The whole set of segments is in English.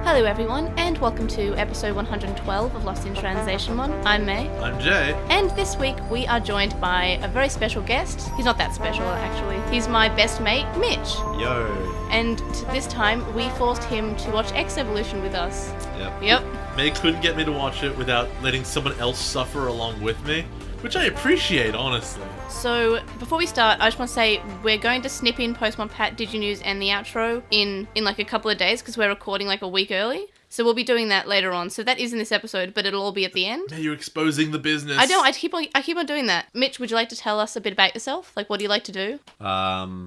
Hello everyone, and welcome to episode 112 of Lost in Translationmon. I'm May. I'm Jay. And this week we are joined by a very special guest. He's not that special, actually. He's my best mate, Mitch. Yo. And this time we forced him to watch X Evolution with us. Yep. May couldn't get me to watch it without letting someone else suffer along with me, which I appreciate, honestly. So, before we start, I just want to say we're going to snip in Postmon Pat, DigiNews, and the outro in like a couple of days because we're recording like a week early. So we'll be doing that later on. So that is in this episode, but it'll all be at the end. Now you're exposing the business. I know. I keep on doing that. Mitch, would you like to tell us a bit about yourself? Like, what do you like to do? I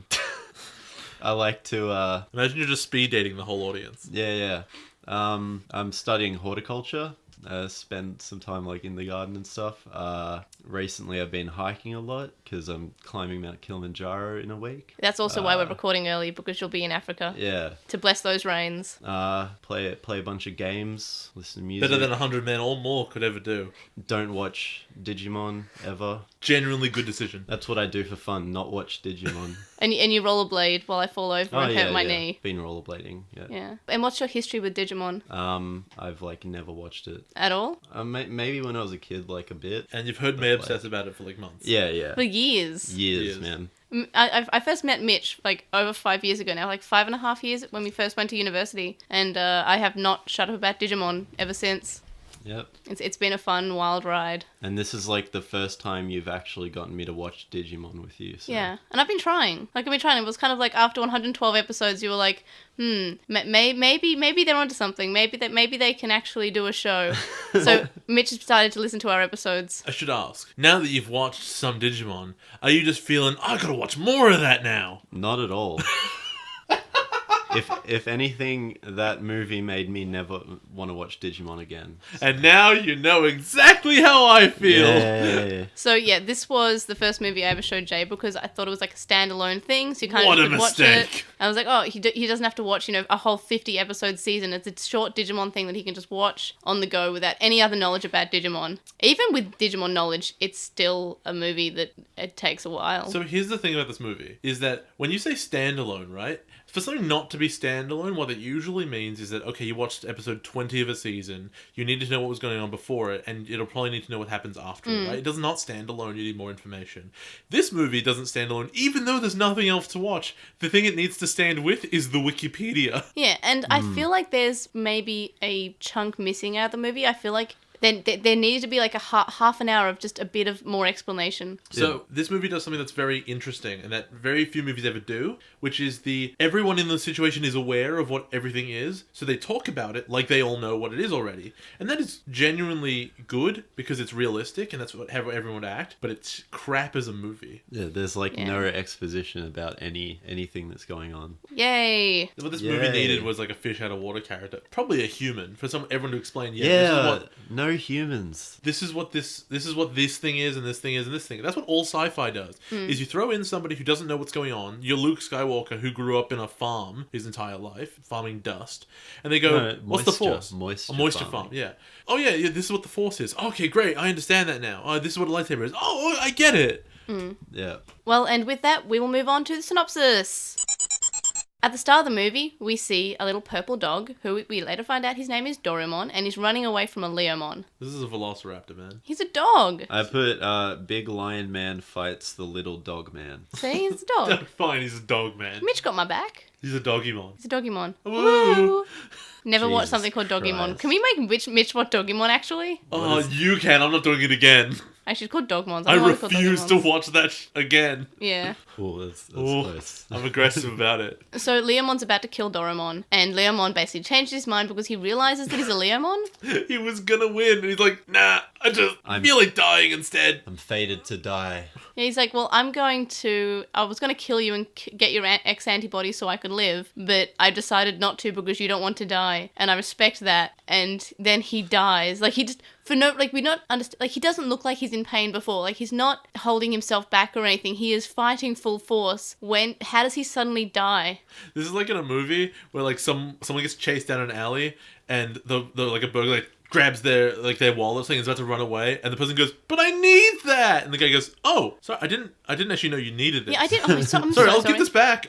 like to, Imagine you're just speed dating the whole audience. yeah. I'm studying horticulture. Spent some time like in the garden and stuff. Recently I've been hiking a lot because I'm climbing Mount Kilimanjaro in a week. That's also why we're recording early, because you'll be in Africa. Yeah. To bless those rains. Play a bunch of games, listen to music. Better than 100 Men or more could ever do. Don't watch Digimon ever. Genuinely good decision. That's what I do for fun, not watch Digimon. And you rollerblade while I fall over and hurt my knee. Been rollerblading, yeah. Yeah. And what's your history with Digimon? I've like never watched it. At all? Maybe when I was a kid, like a bit. And you've heard me obsess about it for like months. Yeah. For years. Years, man. I first met Mitch like over 5 years ago now, like 5.5 years when we first went to university. And I have not shut up about Digimon ever since. Yep. It's been a fun, wild ride. And this is like the first time you've actually gotten me to watch Digimon with you. So. Yeah, and I've been trying. It was kind of like after 112 episodes, you were like, maybe they're onto something. Maybe they can actually do a show. So Mitch has started to listen to our episodes. I should ask, now that you've watched some Digimon, are you just feeling, I gotta watch more of that now? Not at all. If anything, that movie made me never want to watch Digimon again. So. And now you know exactly how I feel. Yeah. So yeah, this was the first movie I ever showed Jay because I thought it was like a standalone thing, so you kind What of a could watch mistake. it. I was like, oh, he doesn't have to watch a whole 50 episode season. It's a short Digimon thing that he can just watch on the go without any other knowledge about Digimon. Even with Digimon knowledge, it's still a movie that it takes a while. So here's the thing about this movie, is that when you say standalone, right? For something not to be standalone, what that usually means is that, okay, you watched episode 20 of a season, you need to know what was going on before it, and it'll probably need to know what happens after it, right? It does not stand alone, you need more information. This movie doesn't stand alone, even though there's nothing else to watch. The thing it needs to stand with is the Wikipedia. Yeah, and I feel like there's maybe a chunk missing out of the movie. I feel like there needed to be like a half an hour of just a bit of more explanation. So this movie does something that's very interesting and that very few movies ever do, which is everyone in the situation is aware of what everything is, so they talk about it like they all know what it is already. And that is genuinely good because it's realistic and that's how everyone would act, but it's crap as a movie. Yeah, there's no exposition about anything that's going on. Yay! What this movie needed was like a fish out of water character, probably a human, for everyone to explain. No humans. This is what this thing is, and this thing is, and this thing. That's what all sci-fi does. Is you throw in somebody who doesn't know what's going on. You're Luke Skywalker, who grew up in a farm his entire life, farming dust, and they go, "What's the Force? Moisture a moisture farm." Yeah. Oh yeah. This is what the Force is. Okay, great. I understand that now. Oh, this is what a lightsaber is. Oh, I get it. Yeah. Well, and with that, we will move on to the synopsis. At the start of the movie, we see a little purple dog, who we later find out his name is Doraemon, and he's running away from a Leomon. This is a velociraptor, man. He's a dog! I put, big lion man fights the little dog man. See, he's a dog. Fine, he's a dog, man. Mitch got my back. He's a Doggymon. He's a Doggymon. Woo! Never watched Jesus something called Doggymon. Christ. Can we make Mitch watch Doggymon, actually? Oh, you can. I'm not doing it again. Actually, it's called Dogmons. I don't want to call refuse to Doggymons. watch that again. Yeah. Oh, that's Oh, close. I'm aggressive about it. So Leomon's about to kill Doraemon, and Leomon basically changed his mind because he realizes that he's a Leomon. He was gonna win, and he's like, nah, I feel like dying instead. I'm fated to die. Yeah, he's like, well, I was going to kill you and get your X antibodies so I could live, but I decided not to because you don't want to die, and I respect that. And then he dies. Like, he just, we don't understand, like, he doesn't look like he's in pain before. Like, he's not holding himself back or anything. He is fighting full force. How does he suddenly die? This is like in a movie where, like, someone gets chased down an alley, and the like, a burglar, like, grabs their wallet thing and is about to run away, and the person goes, "But I need that!" And the guy goes, "Oh, sorry, I didn't actually know you needed this." Yeah, I did. Oh, I'm sorry, so I'll give this back.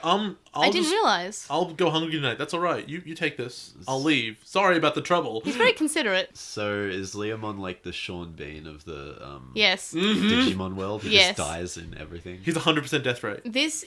I didn't realize. I'll go hungry tonight. That's all right. You take this. I'll leave. Sorry about the trouble. He's very considerate. So is Leomon like the Sean Bean of the Yes. Digimon world? He Yes. just dies in everything. He's 100% death rate. This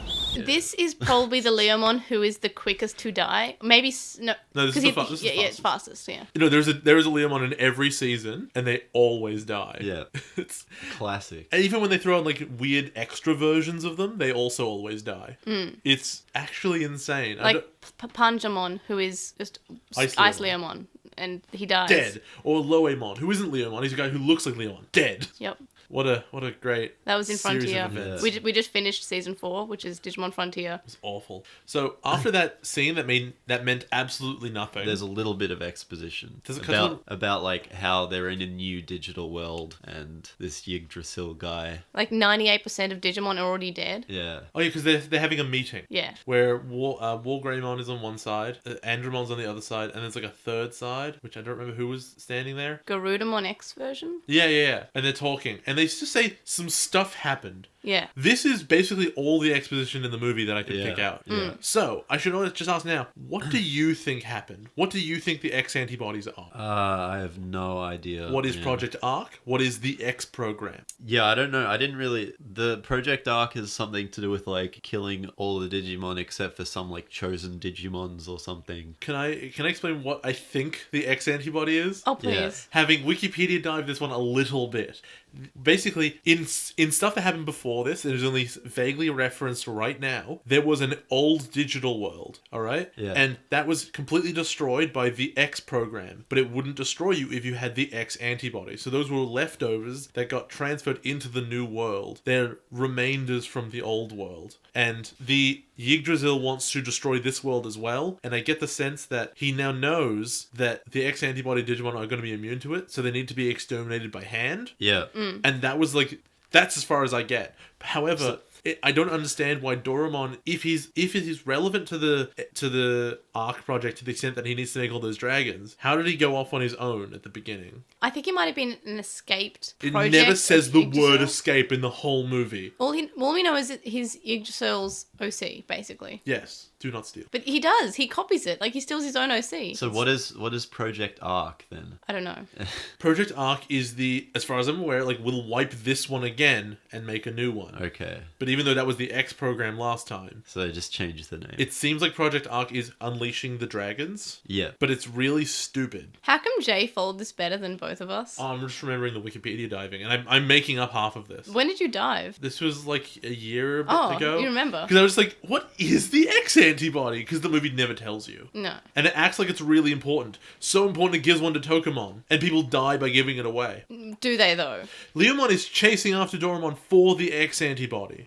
is probably the Leomon who is the quickest to die. Maybe no. No, this is 'cause the yeah, it's fastest. Yeah. You know, there is a Leomon in every season, and they always die. Yeah. It's Classic. and even when they throw in like weird extra versions of them, they also always die. It's actually insane. Like Panjamon, who is just Ice Ice Leomon. Leomon, and he dies. Dead. Or Loemon, who isn't Leomon. He's a guy who looks like Leomon. Dead. Yep. What a great That was in series Frontier. of events. Yeah. We just finished season 4, which is Digimon Frontier. It's awful. So after that scene that meant absolutely nothing. There's a little bit of exposition Does it cut about like how they're in a new digital world and this Yggdrasil guy. Like 98% of Digimon are already dead. Yeah. Oh yeah, because they're having a meeting. Yeah. Where Wargreymon is on one side, Andromon's on the other side, and there's like a third side, which I don't remember who was standing there. Garudamon X version. Yeah. And they're talking, and they just say some stuff happened. Yeah. This is basically all the exposition in the movie that I could Yeah. pick out. Yeah. So, I should just ask now, what do you think happened? What do you think the X antibodies are? I have no idea. What is man. Project Arc? What is the X program? Yeah, I don't know. I didn't really. The Project Arc is something to do with like killing all the Digimon except for some like chosen Digimons or something. Can I explain what I think the X antibody is? Oh, please. Having Wikipedia dive this one a little bit. Basically, in stuff that happened before this, it is only vaguely referenced right now. There was an old digital world, all right? Yeah. And that was completely destroyed by the X program, but it wouldn't destroy you if you had the X antibody. So those were leftovers that got transferred into the new world. They're remainders from the old world. And the Yggdrasil wants to destroy this world as well, and I get the sense that he now knows that the X antibody Digimon are going to be immune to it, so they need to be exterminated by hand. Yeah. And that was like, that's as far as I get. However, I don't understand why Doraemon, if it is relevant to the Arc project to the extent that he needs to make all those dragons, how did he go off on his own at the beginning? I think it might have been an escaped It project. never says of the Yggdrasil. word escape in the whole movie. All we know is that his Yggdrasil's OC, basically. Yes, do not steal. But he does. He copies it. Like, he steals his own OC. So what is Project Arc then? I don't know. Project Arc is as far as I'm aware, like, we'll wipe this one again and make a new one. Okay. But even though that was the X program last time, So they just changed the name. it seems like Project Arc is unleashing the dragons, Yeah. but it's really stupid. How come Jay followed this better than both of us? I'm just remembering the Wikipedia diving, and I'm making up half of this. When did you dive? This was like a year Oh, ago. you remember? Because I was like, what is the X antibody? Because the movie never tells you. No. And it acts like it's really important. So important it gives one to Tokamon. And people die by giving it away. Do they, though? Leomon is chasing after Doraemon for the X antibody.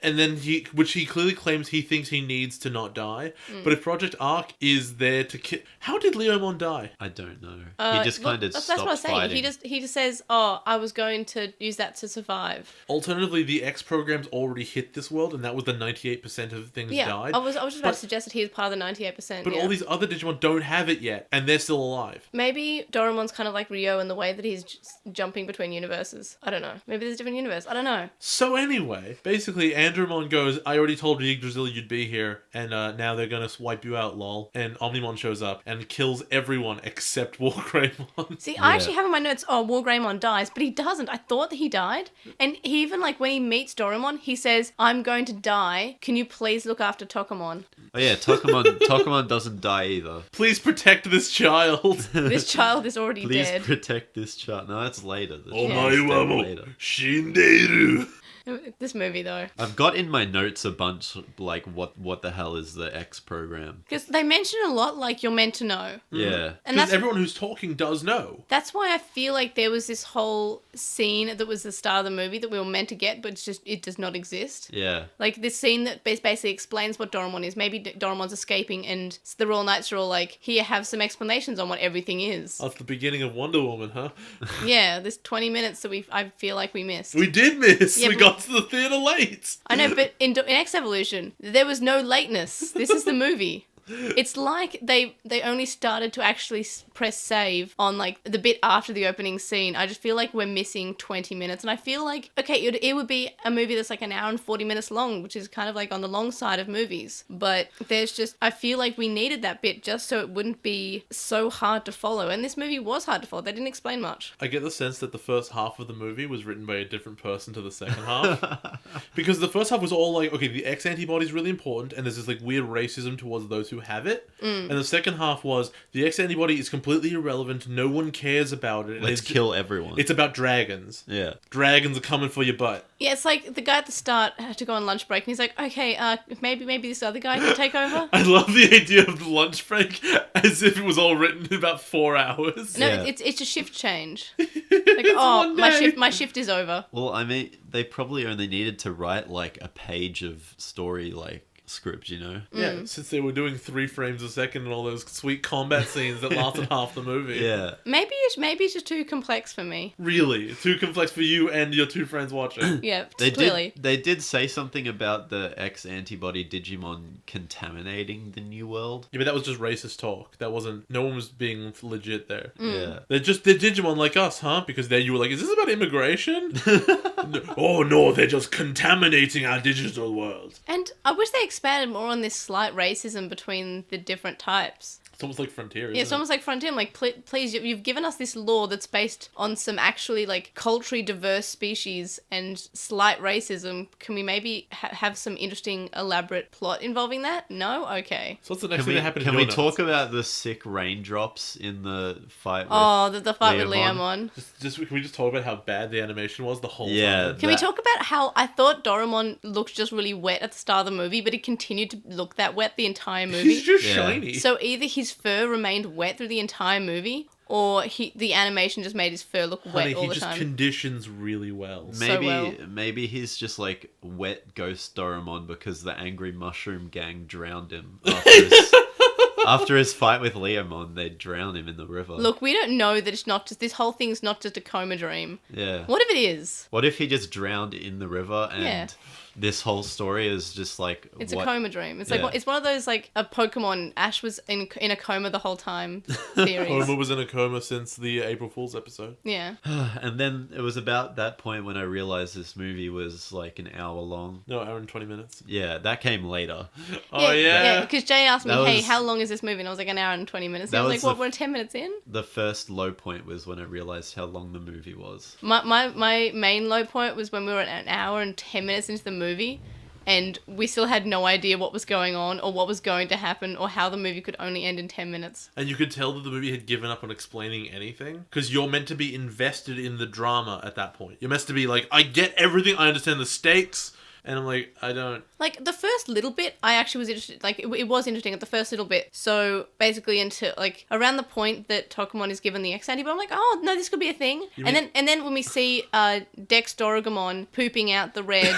And then which he clearly claims he thinks he needs to not die. But if Project Arc is there to kill... How did Leomon die? I don't know. He just Well, kind of that's stopped what I was saying. fighting. He just says, "Oh, I was going to use that to survive." Alternatively, the X program's already hit this world, and that was the 98% of things Yeah, died. I was just about But- to suggest that he was part of the 98%. But yeah. all these other Digimon don't have it yet, and they're still alive. Maybe Doraemon's kind of like Ryo in the way that he's just jumping between universes. I don't know. Maybe there's a different universe. I don't know. So anyway, basically, Andromon goes, I already told Yggdrasil you'd be here, and now they're gonna wipe you out, lol. And Omnimon shows up and kills everyone except Wargreymon. See, I Yeah. actually have in my notes, Wargreymon dies, but he doesn't. I thought that he died. And he even, like, when he meets Doraemon, he says, I'm going to die. Can you please look after Tokamon? Oh yeah, Tokamon doesn't die either. Please protect this child. This child is already Please dead. protect this child. No, that's later. The Yeah. child's dead later. Shinderu. This movie, though. I've got in my notes a bunch like what the hell is the X program? Because they mention a lot, like, you're meant to know. Yeah. And Because that's everyone who's talking does know. That's why I feel like there was this whole scene that was the start of the movie that we were meant to get, but it does not exist. Yeah. Like this scene that basically explains what Doraemon is. Maybe Doraemon's escaping and the Royal Knights are all like, here, have some explanations on what everything is. That's the beginning of Wonder Woman, huh? Yeah, this 20 minutes that I feel like we missed. We did miss. Yeah, we but- got to the theater late. I know, but in X Evolution, there was no lateness. This is the movie. It's like they only started to actually press save on like the bit after the opening scene. I just feel like we're missing 20 minutes, and I feel like okay, it would be a movie that's like an hour and 40 minutes long, which is kind of like on the long side of movies. But there's just, I feel like we needed that bit just so it wouldn't be so hard to follow. And this movie was hard to follow. They didn't explain much. I get the sense that the first half of the movie was written by a different person to the second half. Because the first half was all like, okay, the X antibody is really important, and there's this like weird racism towards those who have it. And the second half was, the X antibody is completely irrelevant, no one cares about it. Let's kill everyone. It's about dragons. Yeah. Dragons are coming for your butt. Yeah, it's like the guy at the start had to go on lunch break, and he's like, okay, maybe this other guy can take over. I love the idea of the lunch break as if it was all written in about 4 hours. No, Yeah. it's a shift change. Like, It's oh, one my day. shift is over. Well, I mean, they probably only needed to write like a page of story, like script, you know? Yeah, since they were doing 3 frames a second and all those sweet combat scenes that lasted half the movie. Yeah. Maybe it's just too complex for me. Really? Too complex for you and your 2 friends watching. Yeah, They clearly. they did say something about the X antibody Digimon contaminating the new world. Yeah, but that was just racist talk. That wasn't... No one was being legit there. Yeah. They're Digimon like us, huh? Because then you were like, is this about immigration? Oh no, they're just contaminating our digital world. And I wish they expanded more on this slight racism between the different types. It's almost like Frontier, isn't Yeah, it's almost like Frontier. I'm like, please, you've given us this lore that's based on some actually, like, culturally diverse species and slight racism. Can we maybe have some interesting, elaborate plot involving that? No? Okay. So what's the next Can thing we, that happened can in we your talk notes? about the sick raindrops in the fight with... Oh, the fight with Leomon. Leomon. Can we just talk about how bad the animation was the whole Yeah. time? Can we That- talk about how I thought Doraemon looked just really wet at the start of the movie, but it continued to look that wet the entire movie? He's just Yeah. shiny. So either his fur remained wet through the entire movie, or the animation just made his fur look wet Honey, all he the just time. conditions really well. So well. Maybe he's just like wet ghost Doraemon because the angry mushroom gang drowned him after his fight with Leomon. They drowned him in the river. Look, we don't know that it's not just, this whole thing's not just a coma dream. Yeah. What if it is? What if he just drowned in the river and Yeah. this whole story is just like It's what? a coma dream. It's Yeah. like, it's one of those, like, a Pokemon, Ash was in a coma the whole time theories. Homer was in a coma since the April Fool's episode. Yeah. And then it was about that point when I realized this movie was like an hour long. No, hour and 20 minutes. Yeah, that came later. Oh, yeah. Because Jay asked me, That hey, was- how long is this movie? And I was like, an hour and 20 minutes. That And I was was like, what, the we're 10 minutes in? The first low point was when I realized how long the movie was. My main low point was when we were at an hour and 10 minutes into the movie, and we still had no idea what was going on or what was going to happen or how the movie could only end in 10 minutes. And you could tell that the movie had given up on explaining anything. Because you're meant to be invested in the drama at that point. You're meant to be like, I get everything, I understand the stakes. And I'm like, I don't... Like, the first little bit, I actually was interested, like, it was interesting at the first little bit. So, basically, until, like, around the point that Tokumon is given the X antibody, I'm like, oh, no, this could be a thing. You And mean- then when we see Dex Doraemon pooping out the red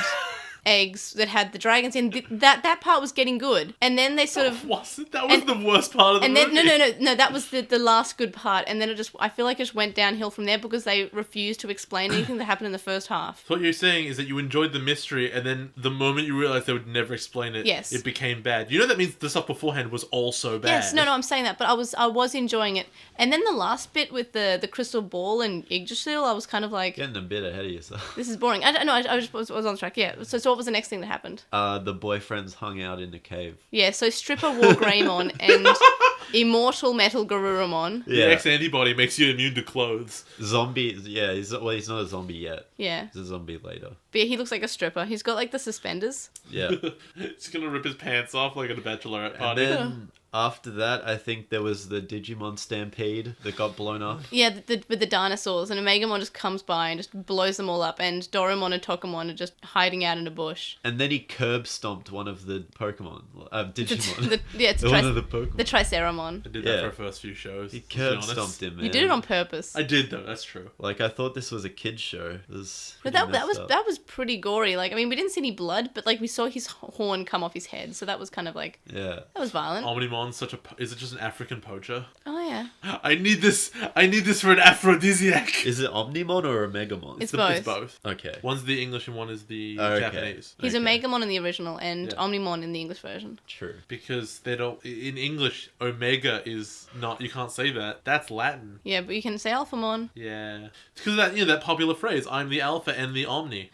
eggs that had the dragons in, that part was getting good. And then they sort of... Was it? That was the worst part of the And movie. then no, that was the last good part, and then I feel like it just went downhill from there because they refused to explain anything that happened in the first half. So what you're saying is that you enjoyed the mystery, and then the moment you realized they would never explain it, Yes. it became bad. You know that means the stuff beforehand was also bad. Yes, no, I'm saying that, but I was enjoying it. And then the last bit with the crystal ball and Yggdrasil, I was kind of like, Getting a bit ahead of yourself. this is boring. I don't know, I just was on track, yeah. So what was the next thing that happened? The boyfriends hung out in the cave. Yeah, so Stripper War Greymon and Immortal Metal Garurumon. The X antibody makes you immune to clothes. Zombie. Yeah, he's not a zombie yet. Yeah, He's a zombie later. but yeah, he looks like a stripper. He's got like the suspenders. Yeah. He's gonna rip his pants off like at a bachelorette And party. then after that, I think there was the Digimon stampede that got blown up. Yeah, with the dinosaurs, and Omegamon just comes by and just blows them all up, and Doraemon and Tokumon are just hiding out in a bush. And then he curb stomped one of the Pokemon. Digimon. It's one of the Pokemon. the Triceramon. I did Yeah. that for the first few shows. He let's be curb honest. stomped him, man. You did it on purpose. I did though, that's true. Like, I thought this was a kid's show. It was But pretty that messed up. was pretty gory. Like, I mean, we didn't see any blood, but like we saw his horn come off his head, so that was kind of like Yeah. that was violent. Omnimon Digimon such a... Is it just an African poacher? Oh yeah, I need this for an aphrodisiac. Is it Omnimon or a Megamon? It's It's both. Okay. One's the English and one is the Okay. Japanese. he's Okay. a Megamon in the original and Yeah. Omnimon in the English version. True. Because they don't... In English, Omega is not... You can't say that. That's Latin. Yeah, but you can say Alphamon. Yeah. It's because of that, that popular phrase, I'm the Alpha and the Omni.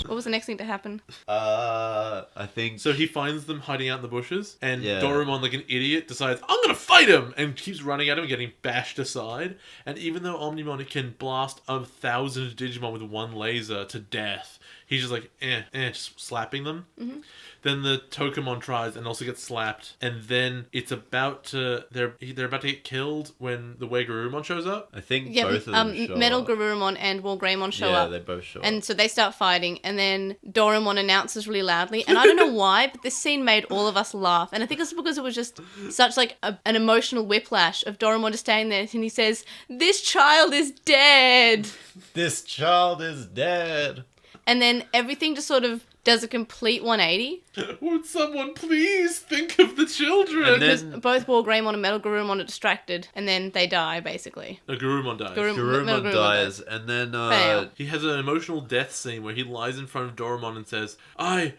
What was the next thing to happen? I think... So he finds them hiding out in the bushes, and Yeah. Doraemon, like an idiot, decides, I'm gonna fight him! And keeps running at him, getting bashed aside. And even though Omnimon can blast 1,000 Digimon with one laser to death, he's just like, just slapping them. Mm-hmm. Then the Tokamon tries and also gets slapped. And then it's about to... They're about to get killed when the Garurumon shows up. I think Yeah, both of them show Metal up. Garurumon and Greymon show Yeah, up. they both show And up. so they start fighting, and then Doraemon announces really loudly, and I don't know why, but this scene made all of us laugh. And I think it's because it was just such like an emotional whiplash of Doraemon just standing there, and he says, "This child is dead," This child is dead. and then everything just sort of does a complete 180. Would someone please think of the children? And Because then both Greymon and Metal Garurumon are distracted, and then they die, basically. Garurumon dies. Metal Garurumon Garurumon dies, and then Fail. He has an emotional death scene where he lies in front of Doraemon and says,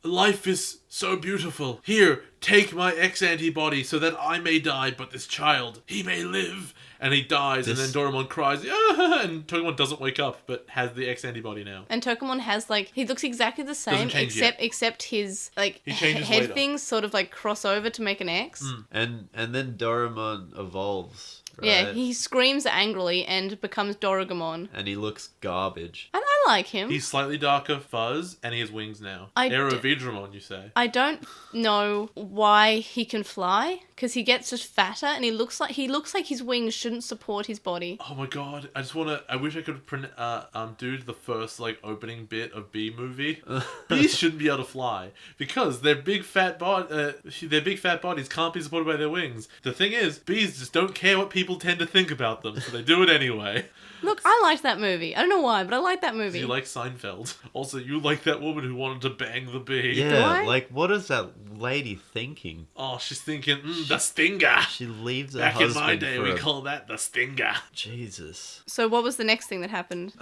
life is so beautiful. Here, take my X antibody so that I may die, but this child, he may live. And he dies, and then Doraemon cries, and Tokamon doesn't wake up, but has the X antibody now. And Tokamon has he looks exactly the same, change except his He changes head later. things sort of cross over to make an X. and then Doraemon evolves. Right? Yeah, he screams angrily and becomes Doraemon. And he looks garbage. And I like him. He's slightly darker fuzz, and he has wings now. Aerovidramon, you say? I don't know why he can fly, because he gets just fatter, and he looks like his wings shouldn't support his body. Oh my god, I wish I could do the first, opening bit of B movie. Bees shouldn't be able to fly, because their big fat bodies can't be supported by their wings. The thing is, bees just don't care what people tend to think about them, so they do it anyway. Look, I liked that movie. I don't know why, but I liked that Do movie. you like Seinfeld? Also, you like that woman who wanted to bang the bee. Yeah, I? what is that lady thinking? Oh, she's thinking, the stinger. She leaves her Back in husband my day, for we a... call that the stinger. Jesus. So what was the next thing that happened?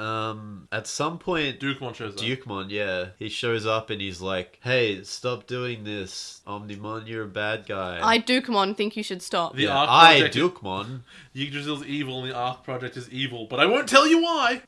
At some point, Dukemon shows up. Dukemon, yeah, he shows up and he's like, "Hey, stop doing this, Omnimon. You're a bad guy." I Dukemon think you should stop. The yeah, Arc I Project- Dukemon. Yggdrasil's evil and the Arc Project is evil, but I won't tell you why.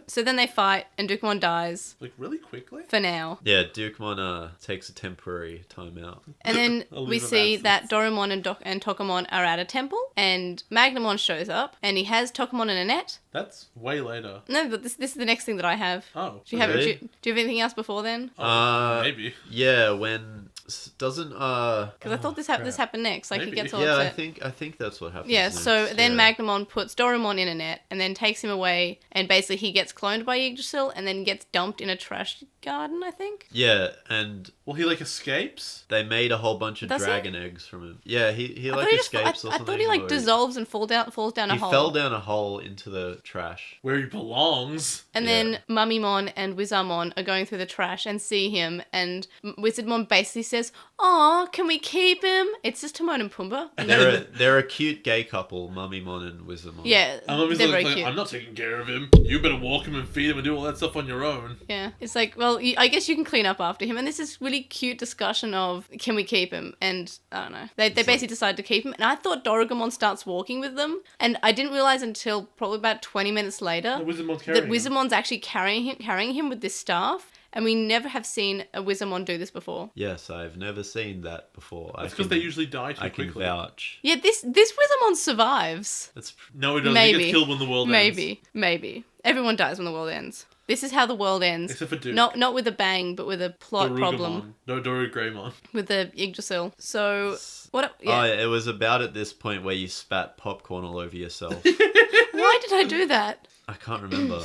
So then they fight, and Dukemon dies Really quickly? for now. Yeah, Dukemon takes a temporary timeout. And then A we leave of see absence. that Doraemon and Tokamon are at a temple, and Magnamon shows up, and he has Tokamon in a net. That's way later. No, but this is the next thing that I have. Oh. Do you have Really? do you have anything else before then? Maybe. Yeah, when doesn't Because I thought this happened next. He Maybe. gets all yeah, upset. I think that's what happens. Yeah, next. so then yeah. Magnamon puts Doraemon in a net and then takes him away, and basically he gets cloned by Yggdrasil and then gets dumped in a trash garden, I think. Yeah, and Well, he escapes. they made a whole bunch of Does he? dragon eggs from him. Yeah, he I thought he just- escapes or I something. thought he or dissolves and falls down a he hole. fell down a hole into the trash. Where he belongs. And Yeah. then Mummymon and Wizardmon are going through the trash and see him, and Wizardmon basically says, "Aw, can we keep him?" It's just Timon and Pumbaa. They're a cute gay couple, Mummymon and Wizardmon. Yeah, And Mummy's they're like, very cute. I'm not taking care of him. You better walk him and feed him and do all that stuff on your own. Yeah, it's like, well, I guess you can clean up after him. And this is really cute discussion of, can we keep him? And I don't know. They basically decide to keep him. And I thought Doraemon starts walking with them. And I didn't realize until probably about 20 minutes later The Wizardmon's that carrying him. Wizardmon's actually carrying him with this staff. And we never have seen a Wizardmon do this before. Yes, I've never seen that before. That's because they usually die too I can quickly. vouch. Yeah, this Wizardmon survives. That's No, he doesn't. He Maybe. gets killed when the world ends. Maybe. Everyone dies when the world ends. This is how the world ends. Except for Duke. Not with a bang, but with a plot Darugumon. problem No, Greymon. with the Yggdrasil. So what? Oh, Yeah. it was about at this point where you spat popcorn all over yourself. Why did I do that? I can't remember.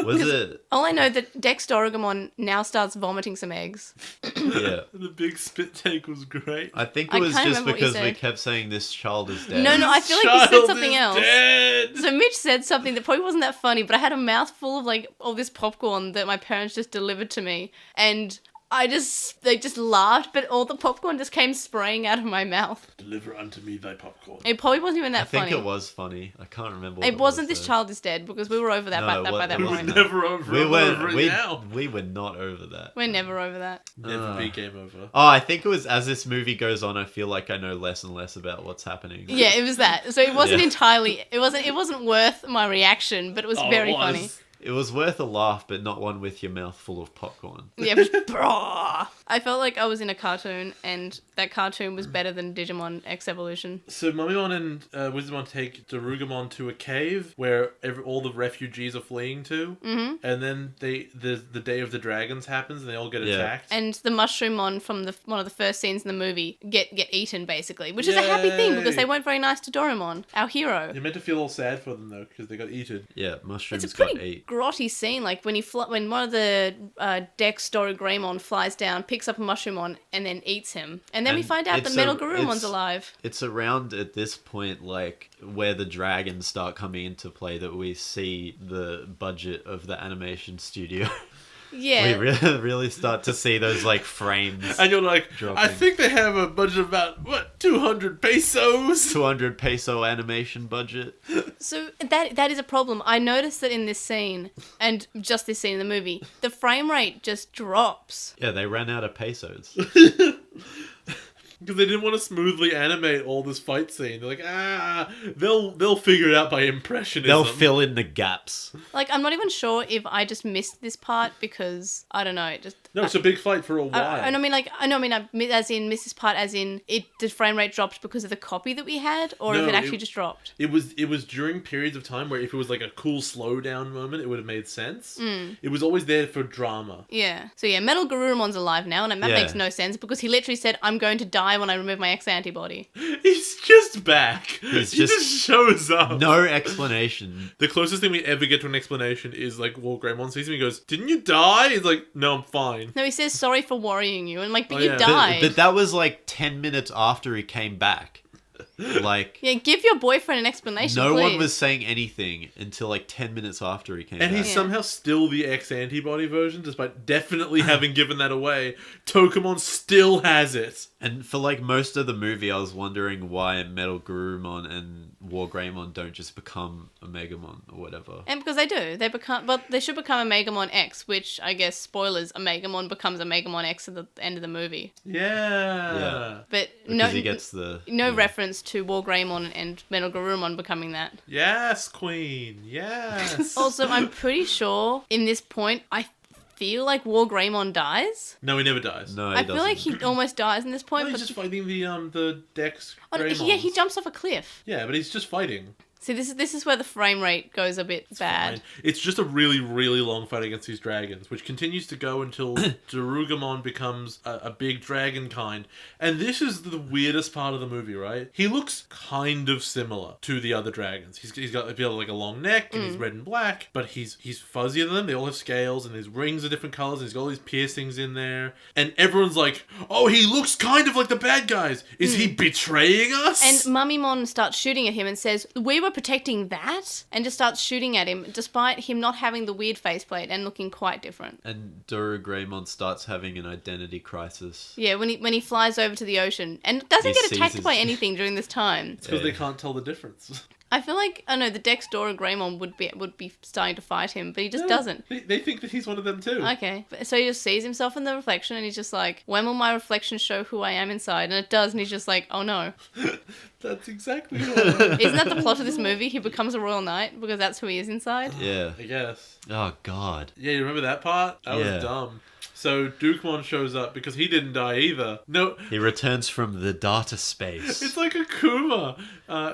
Was it? All I know that Dex Doraemon now starts vomiting some eggs. Yeah. The big spit take was great. I think I it was can't just remember what you because we said. kept saying this child is dead. No, I feel like you said Child something is else. Dead. So Mitch said something that probably wasn't that funny, but I had a mouthful of all this popcorn that my parents just delivered to me, and they just laughed, but all the popcorn just came spraying out of my mouth. Deliver unto me thy popcorn. It probably wasn't even that I think funny. it was funny. I can't remember. What It wasn't was, This though. Child Is Dead because we were over that No, by that it We were point. wasn't. never over We it. were Over it we, now. we were not over that. We're never over that. Never be game over. Oh, I think it was as this movie goes on, I feel like I know less and less about what's happening. Yeah, it was that. So it wasn't Yeah. entirely. It wasn't worth my reaction, but it was Oh, very it was. funny. It was worth a laugh, but not one with your mouth full of popcorn. Yeah, but brah. I felt like I was in a cartoon, and that cartoon was better than Digimon X Evolution. So Mummymon and Wizardmon take Darugamon to a cave where all the refugees are fleeing to, and then the Day of the Dragons happens and they all get Yeah. attacked. And the Mushroomon from one of the first scenes in the movie get eaten basically, which is a happy thing because they weren't very nice to Doremon, our hero. You're meant to feel all sad for them though because they got eaten. Yeah, mushrooms It's a got pretty ate. grotty scene, like when when one of the Dex Dorogreymon flies down, picks up a Mushroomon, and then eats him, and then we And find out that it's Metal a- Garumon's it's- alive. It's around at this point, like, where the dragons start coming into play that we see the budget of the animation studio. Yeah, We really start to see those, like, frames. And you're like, Dropping. I think they have a budget of about, what, 200 pesos? 200 peso animation budget. so that is a problem. I noticed that in this scene, and just this scene in the movie, the frame rate just drops. Yeah, they ran out of pesos. Because they didn't want to smoothly animate all this fight scene. They're like, they'll figure it out by impressionism. They'll fill in the gaps. Like, I'm not even sure if I just missed this part because, I don't know, it just... No, it's a big fight for a while. I mean, as in missed this part, as in the frame rate dropped because of the copy that we had, or if No, it actually just dropped. It was during periods of time where if it was like a cool slowdown moment, it would have made sense. It was always there for drama. Yeah. So yeah, Metal Garurumon's alive now, and that Yeah. makes no sense because he literally said, "I'm going to die when I remove my X antibody." He's just back. He just- just shows up. No explanation. The closest thing we ever get to an explanation is like Greymon sees him. He goes, "Didn't you die?" He's like, "No, I'm fine." No, he says sorry for worrying you, and like, but Oh, you yeah. died. But that was like 10 minutes after he came back. Like, Yeah, give your boyfriend an explanation. no one please. was saying anything until like 10 minutes after he came And back. he's Yeah. somehow still the X antibody version, despite definitely having given that away. Tokamon still has it. And for like most of the movie, I was wondering why Metal Garurumon and War Greymon don't just become Omegamon or whatever. And because they do, they should become a Megamon X, which I guess spoilers, a Megamon becomes a Megamon X at the end of the movie. Yeah. But Because he gets the... no yeah. reference to War Greymon and Metal Garurumon becoming that. Yes, Queen. Yes. Also, I'm pretty sure in this point, I feel like War Greymon dies. No, he never dies. No, he I feel like doesn't. he almost dies in this point. No, but he's just fighting the Dex oh, Greymons. yeah, he jumps off a cliff. Yeah, but he's just fighting. See, this is where the frame rate goes a bit bad. Fine. It's just a really, really long fight against these dragons, which continues to go until Darugamon becomes a big dragon kind. And this is the weirdest part of the movie, right? He looks kind of similar to the other dragons. He's got like a long neck and he's red and black, but he's fuzzier than them. They all have scales and his rings are different colors and he's got all these piercings in there. And everyone's like, oh, he looks kind of like the bad guys. Is he betraying us? And Mummymon starts shooting at him and says, "We were protecting that," and just starts shooting at him, despite him not having the weird faceplate and looking quite different. And Dora Greymon starts having an identity crisis. Yeah, when he flies over to the ocean and doesn't He get attacked seizes- by anything during this time. It's because they can't tell the difference. I feel like, I know, the Dex Dora Greymon would be starting to fight him, but he just doesn't. They think that he's one of them too. Okay, so he just sees himself in the reflection and he's just like, when will my reflection show who I am inside? And it does, and he's just like, oh no. That's exactly what Isn't that the plot of this movie? He becomes a royal knight because that's who he is inside? Yeah. I guess. Oh, God. Yeah, you remember that part? That Yeah. was dumb. So Dukemon shows up because he didn't die either. No, He returns from the data space. it's like Akuma.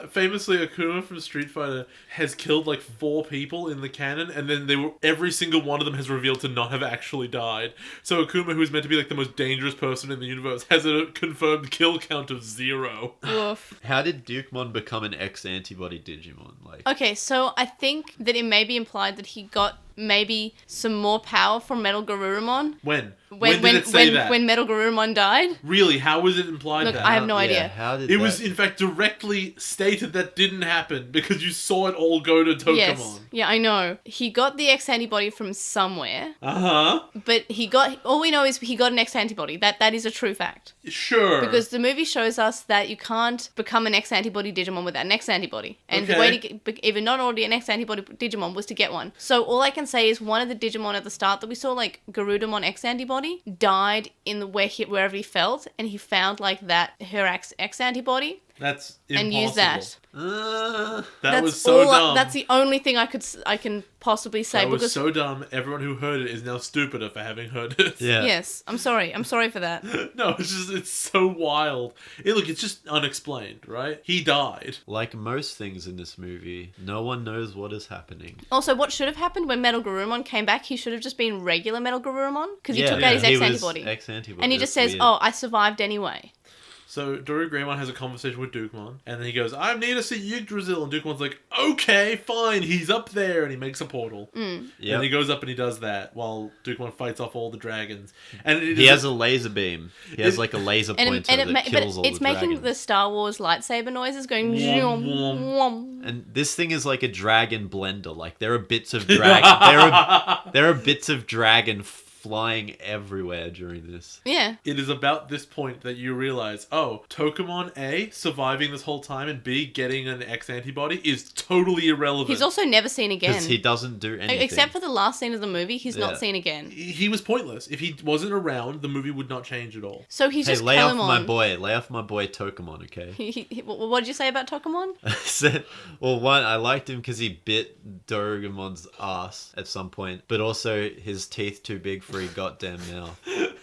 Famously, Akuma from Street Fighter has killed like 4 people in the canon, and then every single one of them has revealed to not have actually died. So Akuma, who's meant to be like the most dangerous person in the universe, has a confirmed kill count of 0. Woof. How did Dukemon become an X-antibody Digimon? Like, Okay, so I think that it may be implied that he got maybe some more power from Metal Garurumon. When? When did it say that? When Metal Garurumon died? Really? How was it implied Look, that? I have no idea. How did It was, in fact, directly stated that didn't happen because you saw it all go to Tokamon. Yes. Yeah, I know. He got the X antibody from somewhere. Uh-huh. But all we know is he got an X antibody. That is a true fact. Sure. Because the movie shows us that you can't become an X antibody Digimon without an X antibody. And the way to get, even not already an X antibody Digimon, was to get one. So all I can say is one of the Digimon at the start that we saw, like Garudamon X antibody, died in wherever he felt, and he found like her X antibody. That's impossible. And use that. That was so dumb. That's the only thing I can possibly say. That was so dumb. Everyone who heard it is now stupider for having heard it. Yeah. Yes, I'm sorry. I'm sorry for that. No, it's so wild. It's just unexplained, right? He died. Like most things in this movie, no one knows what is happening. Also, what should have happened when Metal Garurumon came back, he should have just been regular Metal Garurumon, because he took out his X antibody. X-antibody. And he just says, weird. "Oh, I survived anyway." So Doru Greymon has a conversation with Dukemon, and then he goes, "I need to see Yggdrasil," and Dukemon's like, "Okay, fine, he's up there," and he makes a portal. Mm. Yep. And he goes up and he does that while Dukemon fights off all the dragons. And he has a laser beam. He has like a laser pointer that kills all the dragons. It's making the Star Wars lightsaber noises going. And this thing is like a dragon blender. Like there are bits of dragon. there are bits of dragon flying everywhere during this. Yeah. It is about this point that you realize, oh, Tokamon A, surviving this whole time, and B, getting an X antibody is totally irrelevant. He's also never seen again. Because he doesn't do anything. Except for the last scene of the movie, he's not seen again. He was pointless. If he wasn't around, the movie would not change at all. So he's just lay off my boy. Lay off my boy Tokamon, okay? What did you say about Tokamon? I said, well, one, I liked him because he bit Dorugamon's ass at some point, but also his teeth too big for his goddamn mouth.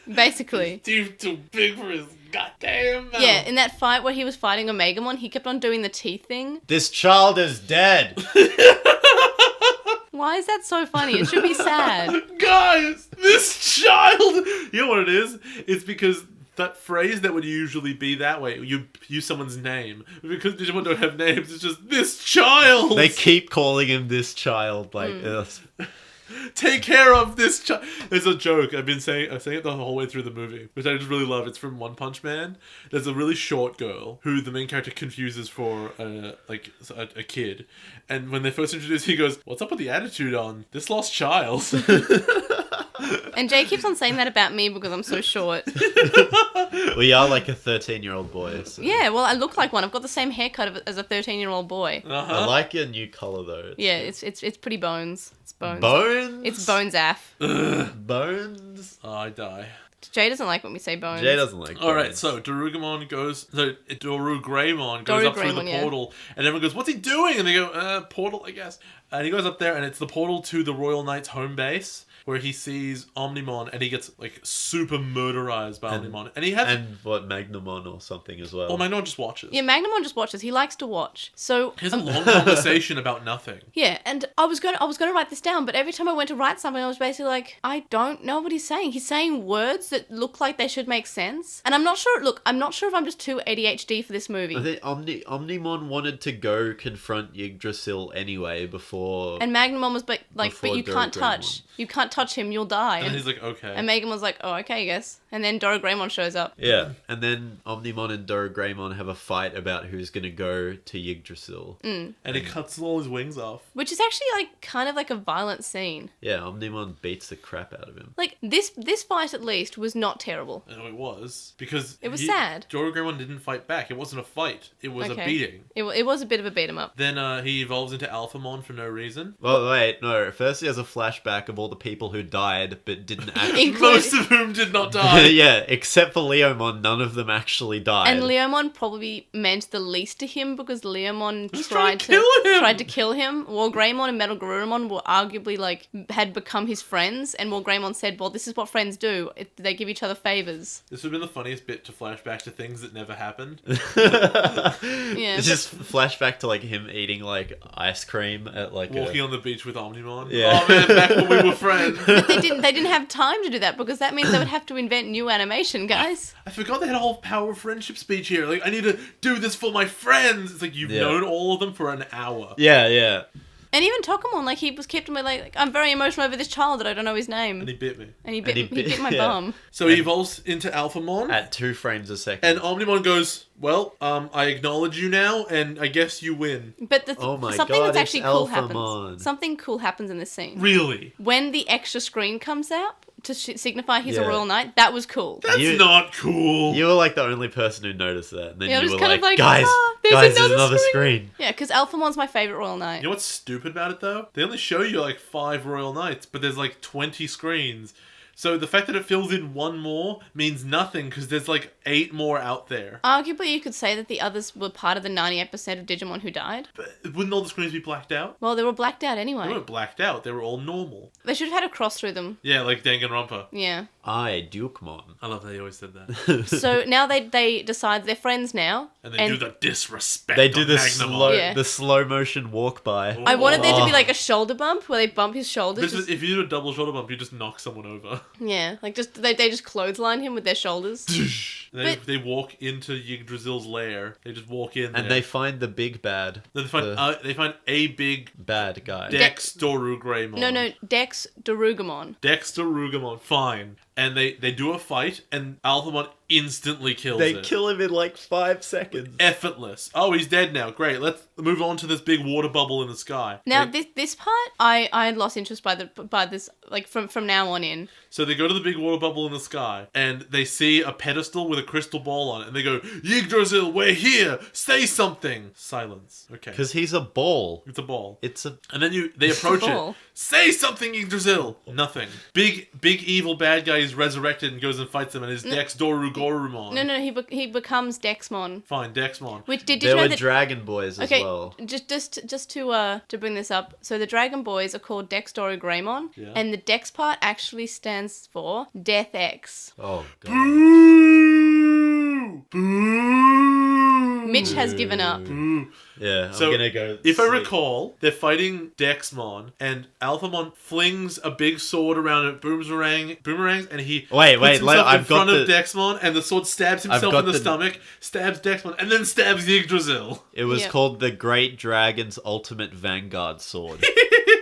Basically. Teeth too big for his goddamn mouth. Yeah, in that fight where he was fighting Omegamon, he kept on doing the teeth thing. This child is dead. Why is that so funny? It should be sad. Guys, this child... You know what it is? It's because that phrase that would usually be that way, you use someone's name. Because Digimon don't have names, it's just, this child! They keep calling him this child, like... Take care of this child. There's a joke I'm saying it the whole way through the movie, which I just really love. It's from One Punch Man. There's a really short girl who the main character confuses for a kid, and when they first introduce, he goes, "What's up with the attitude on this lost child?" And Jay keeps on saying that about me because I'm so short. We are like a 13-year-old boy. So. Yeah, well, I look like one. I've got the same haircut as a 13-year-old boy. Uh-huh. I like your new colour though. It's pretty bones. It's bones. Bones? It's bones af. Bones? Oh, I die. Jay doesn't like when we say bones. Jay doesn't like bones. Alright, so Doru Greymon goes up through the portal, and everyone goes, "What's he doing?" And they go, portal, I guess. And he goes up there, and it's the portal to the Royal Knight's home base, where he sees Omnimon, and he gets, like, super murderized by Omnimon. And he has... And, Magnamon or something as well. Well, Magnamon just watches. Yeah, Magnamon just watches. He likes to watch. So... He has a long conversation about nothing. Yeah, and I was gonna write this down, but every time I went to write something, I was basically like, I don't know what he's saying. He's saying words that look like they should make sense. And I'm not sure if I'm just too ADHD for this movie. I think Omnimon wanted to go confront Yggdrasil anyway before... And Magnamon was but you can't touch. You can't touch him, you'll die. And he's like, okay. And Megan was like, oh, okay, I guess. And then Dora Greymon shows up. Yeah. And then Omnimon and Dora Greymon have a fight about who's going to go to Yggdrasil. Mm. And he cuts all his wings off. Which is actually kind of like a violent scene. Yeah, Omnimon beats the crap out of him. Like, this fight at least was not terrible. No, it was. Because... It was sad. Dora Greymon didn't fight back. It wasn't a fight. It was a beating. It was a bit of a beat 'em up. Then he evolves into Alphamon for no reason. Well, wait, no. First he has a flashback of all the people who died but didn't actually... Most of whom did not die. Yeah, except for Leomon, none of them actually died. And Leomon probably meant the least to him because Leomon tried to kill him. While Greymon and Metal Garurumon were arguably had become his friends, and while Greymon said, well, this is what friends do. They give each other favors. This would have been the funniest bit to flash back to things that never happened. Yeah. It's just flashback to him eating ice cream at walking on the beach with Omnimon. Yeah. Oh man, back when we were friends. But they didn't have time to do that because that means they would have to invent new animation, guys. I forgot they had a whole power of friendship speech here. I need to do this for my friends. It's like you've known all of them for an hour. Yeah. And even Tokamon, like, he was kept on my like, I'm very emotional over this child that I don't know his name. And he bit me. And he bit my yeah. bum. So he evolves into Alphamon. At 2 frames a second. And Omnimon goes, well, I acknowledge you now, and I guess you win. But Oh my something God, that's actually it's cool Alphamon. happens. Something cool happens in this scene. Really? When the extra screen comes out to signify he's a Yeah. Royal Knight, that was cool. That's not cool. You were like the only person who noticed that. And then Yeah, I you was were kind of like, guys, there's there's another another screen. Yeah, because Alphamon's my favorite Royal Knight. You know what's stupid about it, though? They only show you, like, 5 Royal Knights, but there's, like, 20 screens. So the fact that it fills in one more means nothing, because there's, like, 8 more out there. Arguably, you could say that the others were part of the 98% of Digimon who died. But wouldn't all the screens be blacked out? Well, they were blacked out They anyway. weren't blacked out. They were all normal. They should have had a cross through them. Yeah, like Danganronpa. Yeah. I, Dukemon. I love how you always said that. So now they decide they're friends now. And they do the disrespect They do on the Magnamon. Yeah. slow motion walk by. I wanted there to be Oh. like a shoulder bump where they bump his shoulders. This is, if you do a double shoulder bump, you just knock someone over. Yeah, like just they just clothesline him with their shoulders. They walk into Yggdrasil's lair. They just walk in there. And they find the big bad. Then they find a big Bad guy. Dex Dorugreymon. No, Dex Darugamon. Dex Dorugreymon. Fine. And they do a fight, and Alphamon instantly kills They it. kill him in like 5 seconds. Effortless. Oh, he's dead now. Great. Let's move on to this big water bubble in the sky. Now this part I had lost interest by this like from now on in. So they go to the big water bubble in the sky, and they see a pedestal with a crystal ball on it, and they go, Yggdrasil, we're here! Say something! Silence. Okay. Because he's a ball. It's a ball. It's a... And then they approach ball. it. Say something, Yggdrasil! Nothing. Big evil bad guy is resurrected and goes and fights them, and his Dex Dorugorumon. No, he becomes Dexmon. Fine, Dexmon. Which did you There know were that? Dragon Boys as Okay, well. just to bring this up. So the Dragon Boys are called Dex Dorugreymon, Yeah. and the Dex part actually stands for Death X. Oh, God. Boo! Boo! Mitch has given up. Boo. Yeah, I'm So, gonna go... If I sleep. recall, they're fighting Dexmon, and Alphamon flings a big sword around it, boomerangs, and he Wait, puts himself in I've got front of the... Dexmon, and the sword stabs himself got in the the- stomach, stabs Dexmon, and then stabs Yggdrasil. It was Yeah. called the Great Dragon's Ultimate Vanguard Sword.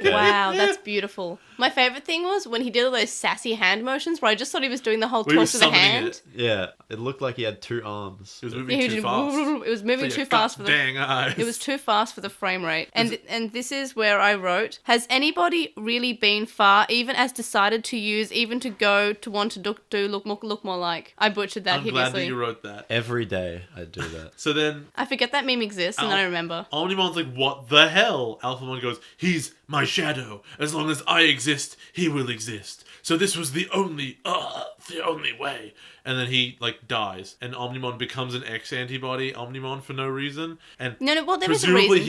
Okay. Wow, that's beautiful. My favorite thing was when he did all those sassy hand motions where I just thought he was doing the whole Where he was toss of the summoning hand. it. Yeah, it looked like he had 2 arms. It was Yeah, moving he too did- fast. It was moving For too your fast for the dang eyes. It was too fast for the frame rate. And this is where I wrote, has anybody really been far, even as decided to use, even to go to want to look more like? I butchered that I'm glad that hideously. you wrote that. Every day I do that. So then I forget that meme exists, and then I remember. Omnimon's like, what the hell? Alphamon goes, he's my shadow. As long as I exist, he will exist. So this was the only way. And then he, like, dies. And Omnimon becomes an X-antibody Omnimon for no reason. And No, well, there is a presumably reason.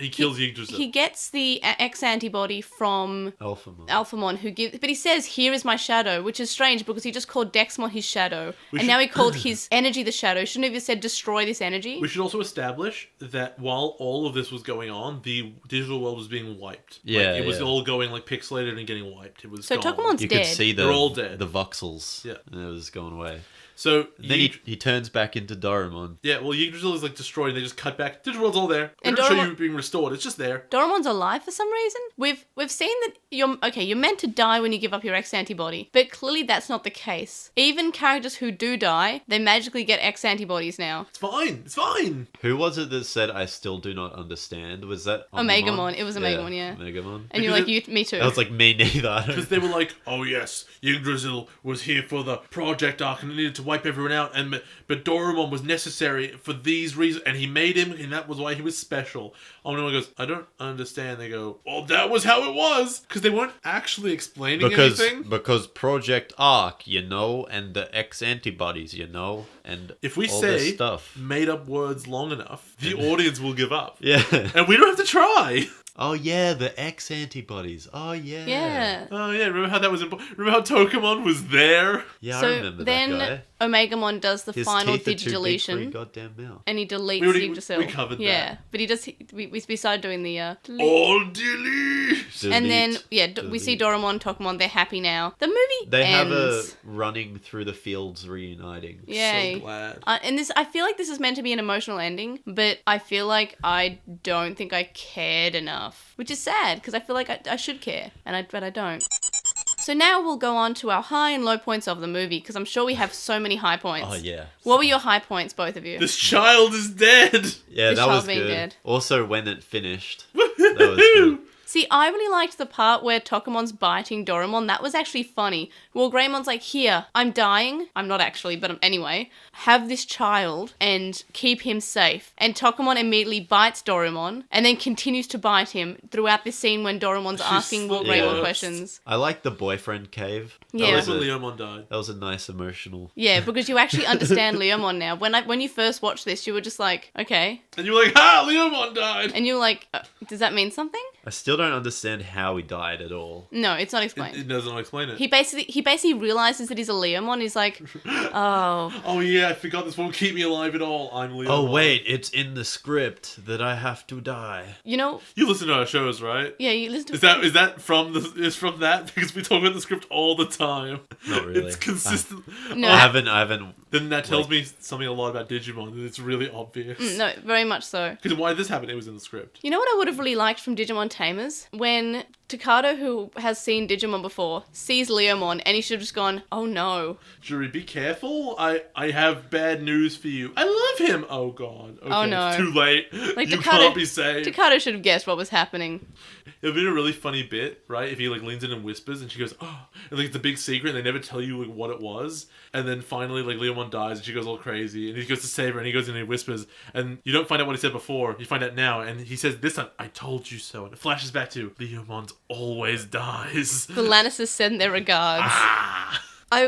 he kills Yggdrasil. He gets the X antibody from Alphamon. Alphamon, but he says, "Here is my shadow," which is strange because he just called Dexmon his shadow, We and should- now he called his energy the shadow. Shouldn't he have said, "Destroy this energy"? We should also establish that while all of this was going on, the digital world was being wiped. Yeah, Like, it was yeah. all going, like, pixelated and getting wiped. It was So gone. Tokamon's You dead. could see They're all dead. the voxels. Yeah. And it was going away. So, Then he turns back into Doraemon. yeah, well, Yggdrasil is, like, destroyed, and they just cut back. Digital world's all there. They And don't show Doraemon- you being restored. It's just there. Doraemon's alive for some reason. We've seen that you're meant to die when you give up your X antibody, but clearly that's not the case. Even characters who do die, they magically get X antibodies now. It's fine. It's fine. Who was it that said, I still do not understand? Was that Omegamon. It was Omegamon, yeah. Omegamon. And you're Because like, me too. I was like, me neither. Because they were like, oh yes, Yggdrasil was here for the project arc and it needed to wipe everyone out, but Doraemon was necessary for these reasons, and he made him, and that was why he was special. Omnimon goes, I don't understand. They go, well, that was how it was, because they weren't actually explaining anything. Because Project Arc, you know, and the X antibodies, you know, and If we all this say stuff. made up words long enough, the audience will give up. Yeah. And we don't have to try. Oh yeah, the X antibodies. Oh yeah. yeah. Oh yeah, remember how that was important? Remember how Tokamon was there? Yeah, So I remember then- that guy. Omegamon does the His final teeth are too big for your digideletion. goddamn mouth. And he deletes We Yggdrasil. covered Yeah, that. but he does. We started doing the delete. All delete. And then we see Delete. Doraemon, Tokamon. They're happy now. The movie They have ends. a running through the fields reuniting. Yay. So glad. And this, I feel like this is meant to be an emotional ending, but I feel like I don't think I cared enough, which is sad because I feel like I should care, but I don't. So now we'll go on to our high and low points of the movie because I'm sure we have so many high points. Oh yeah. What were your high points, both of you? This child is dead. Yeah, The that was child being good. dead. Also, when it finished, that was good. See, I really liked the part where Tokamon's biting Doraemon. That was actually funny. Well, Greymon's like, here, I'm dying. I'm not actually, but anyway. Have this child and keep him safe. And Tokamon immediately bites Doraemon and then continues to bite him throughout this scene when Doraemon's asking Will Greymon Yeah. questions. I like the boyfriend cave. Yeah. That's That when was, a, Leomon died. that was a nice emotional. Yeah, because you actually understand Leomon now. When you first watched this, you were just like, okay. And you were like, ha, Leomon died. And you were like, does that mean something? I still don't understand how he died at all. No, it's not It explained. doesn't explain it. He basically realizes that he's a Leomon. He's like, oh. Oh yeah, I forgot this won't keep me alive at all. I'm Leomon. Oh wait, it's in the script that I have to die. You know, You listen to our shows, right? yeah, you listen to Is that from that? Because we talk about the script all the time. Not really. It's consistent. No. I haven't. Then that tells Like- me something a lot about Digimon, and it's really obvious. No, very much so. Because why this happened, it was in the script. You know what I would have really liked from Digimon Tamers? When Takado, who has seen Digimon before, sees Leomon and he should have just gone, oh no. Jury, be careful. I have bad news for you. I love him. Oh god. Okay, Oh, no. It's too late. Like, You Takado- can't be saved. Takado should have guessed what was happening. It would be a really funny bit, right? If he like leans in and whispers, and she goes, "Oh," and like it's a big secret, and they never tell you like what it was. And then finally, like Leomon dies, and she goes all crazy, and he goes to save her, and he goes in and he whispers, and you don't find out what he said before. You find out now, and he says this time, "I told you so," and it flashes back to Leomon's always dies. The Lannisters send their regards. Ah,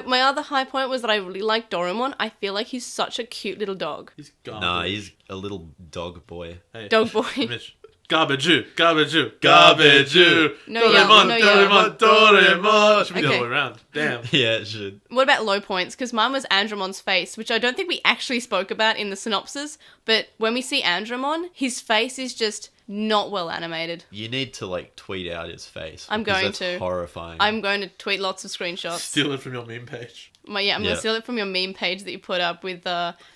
My other high point was that I really like Doraemon. I feel like he's such a cute little dog. he's garbage. Nah, he's a little dog boy. Hey, Dog boy. Mitch. Garbage, garbage, garbage. No, Doraemon, yeah, no, Doraemon, Doraemon. Should be the Okay. other way around. Damn. Yeah, it should. What about low points? Because mine was Andromon's face, which I don't think we actually spoke about in the synopsis. But when we see Andromon, his face is just not well animated. You need to like tweet out his face. I'm because going that's to. Horrifying. I'm going to tweet lots of screenshots. Steal it from your meme page. I'm going Yeah. to steal it from your meme page that you put up with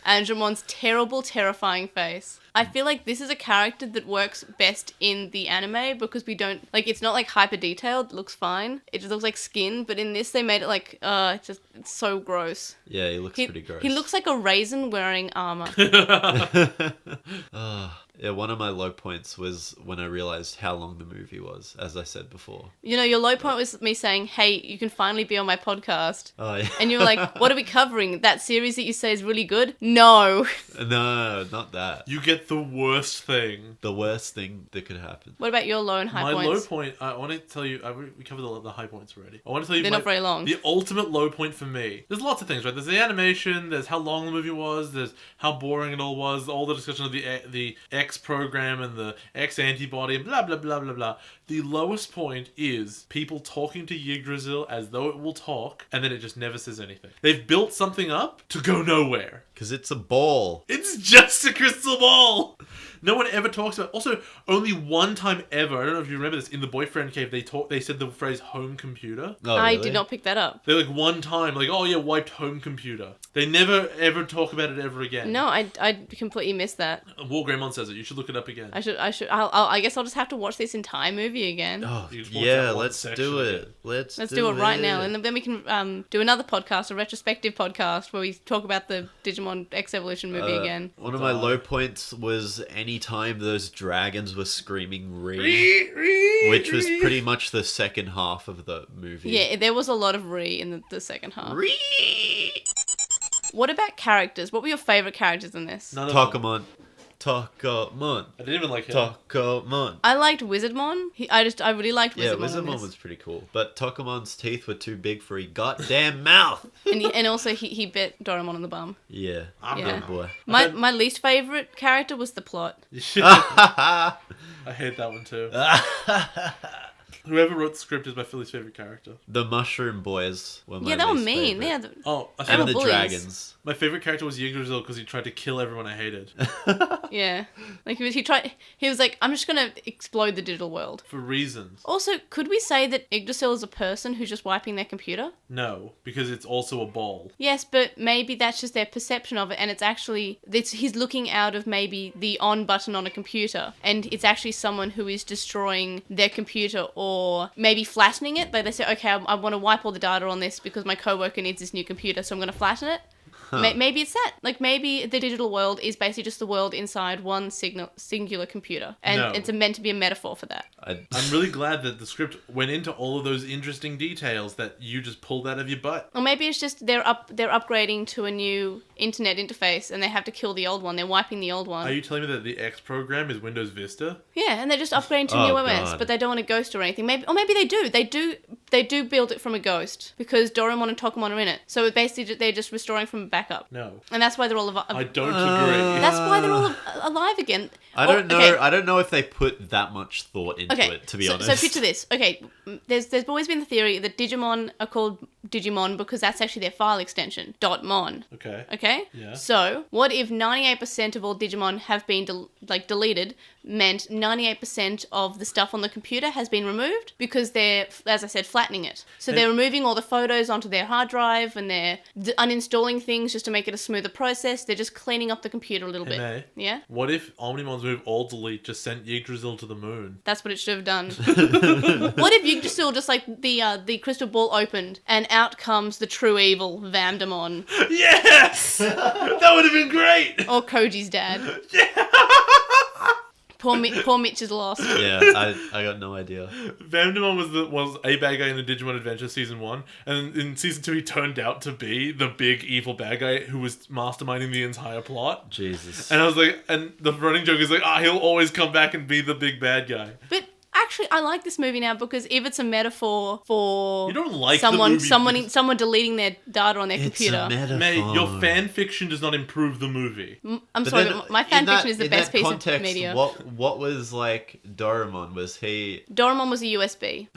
Andromon's terrible, terrifying face. I feel like this is a character that works best in the anime because we don't, like, it's not like hyper detailed, it looks fine. It just looks like skin, but in this they made it like, it's so gross. Yeah, he looks pretty gross. He looks like a raisin wearing armor. Yeah, one of my low points was when I realized how long the movie was, as I said before. You know, your low point was me saying, hey, you can finally be on my podcast. Oh, yeah. And you were like, what are we covering? That series that you say is really good? No. No, not that. You get the worst thing. The worst thing that could happen. What about your low and high My points? low point, I want to tell you, we covered the high points already. I want to tell you They're not very long. the ultimate low point for me. There's lots of things, right? There's the animation, there's how long the movie was, there's how boring it all was, all the discussion of the X program and the X antibody and blah, blah, blah, blah, blah. The lowest point is people talking to Yggdrasil as though it will talk, and then it just never says anything. They've built something up to go nowhere. Because it's a ball. It's just a crystal ball. No one ever talks about. Also, only one time ever. I don't know if you remember this. In the boyfriend cave, they said the phrase "home computer." Oh, I really? did not pick that up. They like one time, like, oh yeah, wiped home computer. They never ever talk about it ever again. No, I completely missed that. War Greymon says it. You should look it up again. I guess I'll just have to watch this entire movie again. Oh, You just watch yeah, that one let's section do of it. it. Let's do it right now, and then we can do another podcast, a retrospective podcast, where we talk about the Digimon X Evolution movie again. One of my low points was any time those dragons were screaming "Ree," which was pretty much the second half of the movie. Yeah, there was a lot of re in the second half. Ree! What about characters? What were your favorite characters in this? None of them. Tokamon. Tokamon. I didn't even like him. Tokamon. I liked Wizardmon. I really liked Wizardmon. Yeah, in Wizardmon this. was pretty cool. But Tokamon's teeth were too big for his goddamn mouth. and also he bit Doraemon on the bum. Yeah. I'm Yeah. Good boy. My least favorite character was the plot. I hate that one too. Whoever wrote the script is my Philly's favorite character. The Mushroom Boys were my Yeah, they were least mean. favorite. Yeah, Oh, I They And were the bullies. dragons. my favorite character was Yggdrasil because he tried to kill everyone I hated. yeah. Like he was like, I'm just gonna explode the digital world. For reasons. Also, could we say that Yggdrasil is a person who's just wiping their computer? No, because it's also a ball. Yes, but maybe that's just their perception of it, and he's looking out of maybe the on button on a computer, and it's actually someone who is destroying their computer, or maybe flattening it. Like they say, okay, I want to wipe all the data on this because my coworker needs this new computer, so I'm going to flatten it. Maybe it's that. Like, maybe the digital world is basically just the world inside one singular computer. And No. it's meant to be a metaphor for that. I'm really glad that the script went into all of those interesting details that you just pulled out of your butt. Or maybe it's just they're upgrading to a new internet interface and they have to kill the old one. They're wiping the old one. Are you telling me that the X program is Windows Vista? Yeah, and they're just upgrading to a new Oh, OS, God. but they don't want a ghost or anything. Maybe they do. They do build it from a ghost because Doraemon and Tokamon are in it. So it basically they're just restoring from a backup. No. And that's why they're all I don't agree. That's why they're all alive again. I don't know. Okay. I don't know if they put that much thought into Okay, it, to be so, honest. So picture this. Okay, there's always been the theory that Digimon are called Digimon because that's actually their file extension, .mon. Okay. Okay? Yeah. So, what if 98% of all Digimon have been deleted, meant 98% of the stuff on the computer has been removed because they're, as I said, flattening it. So they're removing all the photos onto their hard drive and they're uninstalling things just to make it a smoother process. They're just cleaning up the computer a little bit. May. Yeah? What if Omnimon's move all delete just sent Yggdrasil to the moon? That's what it should have done. What if Yggdrasil just like the crystal ball opened and out comes the true evil Vamdemon Yes! That would have been great! or Koji's dad? Poor Mitch is lost. Yeah, I got no idea. Vamdemon was a bad guy in the Digimon Adventure Season 1, and in Season 2 he turned out to be the big evil bad guy who was masterminding the entire plot. Jesus. And I was like, and the running joke is like, he'll always come back and be the big bad guy. But actually, I like this movie now because if it's a metaphor for You don't like someone the movie. someone deleting their data on their It's computer. a metaphor. Mate, your fan fiction does not improve the movie. I'm But sorry, then, but my in fan that- fiction is the in best that piece context, of media. What was like Doraemon? Was he? Doraemon was a USB.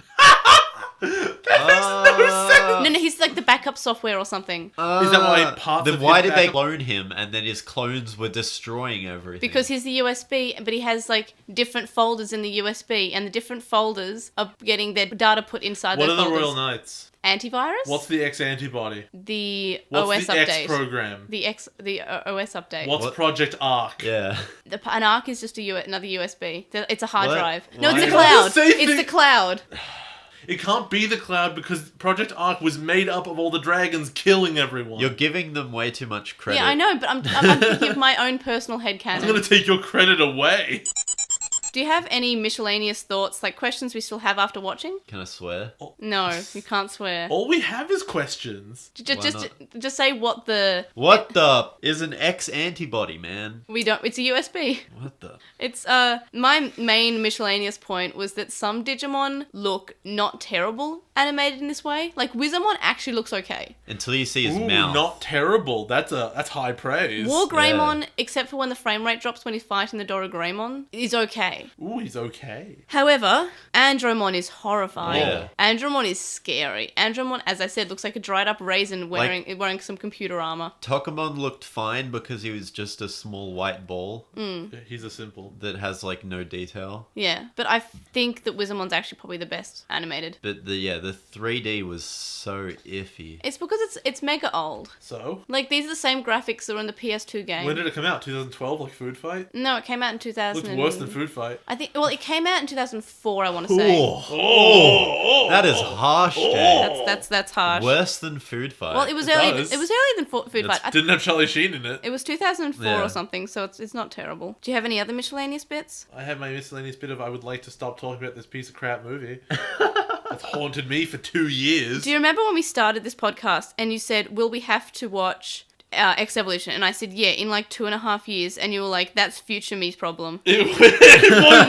Uh, No, he's like the backup software or something. Is that why parts Then of why his did they backup- clone him and then his clones were destroying everything? Because he's the USB, but he has like different folders in the USB, and the different folders are getting their data put inside What those are the folders. Royal Knights? Antivirus? What's the X antibody? the What's OS the update? X program? The OS update. What's What? Project Arc? Yeah. An ARC is just another USB. It's a hard What? drive. No, Why? it's the It's cloud. the same It's thing. the cloud. It can't be the cloud because Project Arc was made up of all the dragons killing everyone. You're giving them way too much credit. Yeah, I know, but I'm thinking of my own personal headcanon. I'm gonna take your credit away. Do you have any miscellaneous thoughts, like questions we still have after watching? Can I swear? No, you can't swear. All we have is questions. Just say what the What the is an X antibody, man? we don't. It's a USB. What the? It's my main miscellaneous point was that some Digimon look not terrible animated in this way. Like Wizamon actually looks okay. Until you see his Ooh, mouth. not terrible. That's high praise. War Greymon, except for when the frame rate drops when he's fighting the Dora Greymon, is okay. Ooh, he's okay. However, Andromon is horrifying. Yeah. Andromon is scary. Andromon, as I said, looks like a dried up raisin wearing some computer armor. Tokamon looked fine because he was just a small white ball Mm. Yeah, he's a simple. that has like no detail. Yeah, but I think that Wizamon's actually probably the best animated. But the 3D was so iffy. It's because it's mega old. So, Like these are the same graphics that were in the PS2 game. when did it come out? 2012, like Food Fight? No, it came out in 2000. Looked worse than Food Fight. I think. Well, it came out in 2004. I want to say. Oh, That is harsh, Jay. That's harsh. Worse than Food Fight. Well, it was It early. does. It was earlier than Food That's Fight. Didn't have Charlie Sheen in it. It was 2004 Yeah. or something, so it's not terrible. Do you have any other miscellaneous bits? I have my miscellaneous bit of I would like to stop talking about this piece of crap movie. That's haunted me for 2 years. Do you remember when we started this podcast and you said, will we have to watch X Evolution? And I said, yeah, in like 2.5 years. And you were like, that's future me's problem. It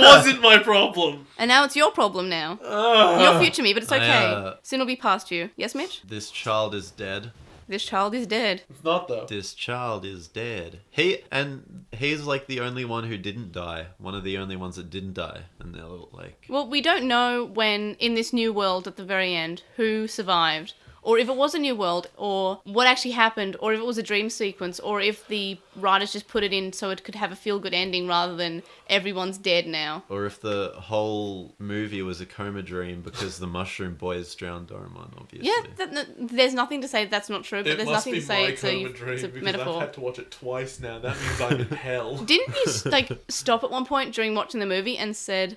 wasn't my problem. And now it's your problem now. Ugh. You're future me, but it's okay. I, Soon it'll be past you. Yes, Mitch? This child is dead. This child is dead. It's not though. This child is dead. He's like the only one who didn't die. One of the only ones that didn't die. And they're like... Well, we don't know when, in this new world at the very end, who survived. Or if it was a new world, or what actually happened, or if it was a dream sequence, or if the writers just put it in so it could have a feel-good ending rather than everyone's dead now. Or if the whole movie was a coma dream because the mushroom boys drowned Doraemon, obviously. Yeah, there's nothing to say that's not true, but there's nothing to say it's a because metaphor. I've had to watch it twice now. That means I'm in hell. Didn't you stop at one point during watching the movie and said,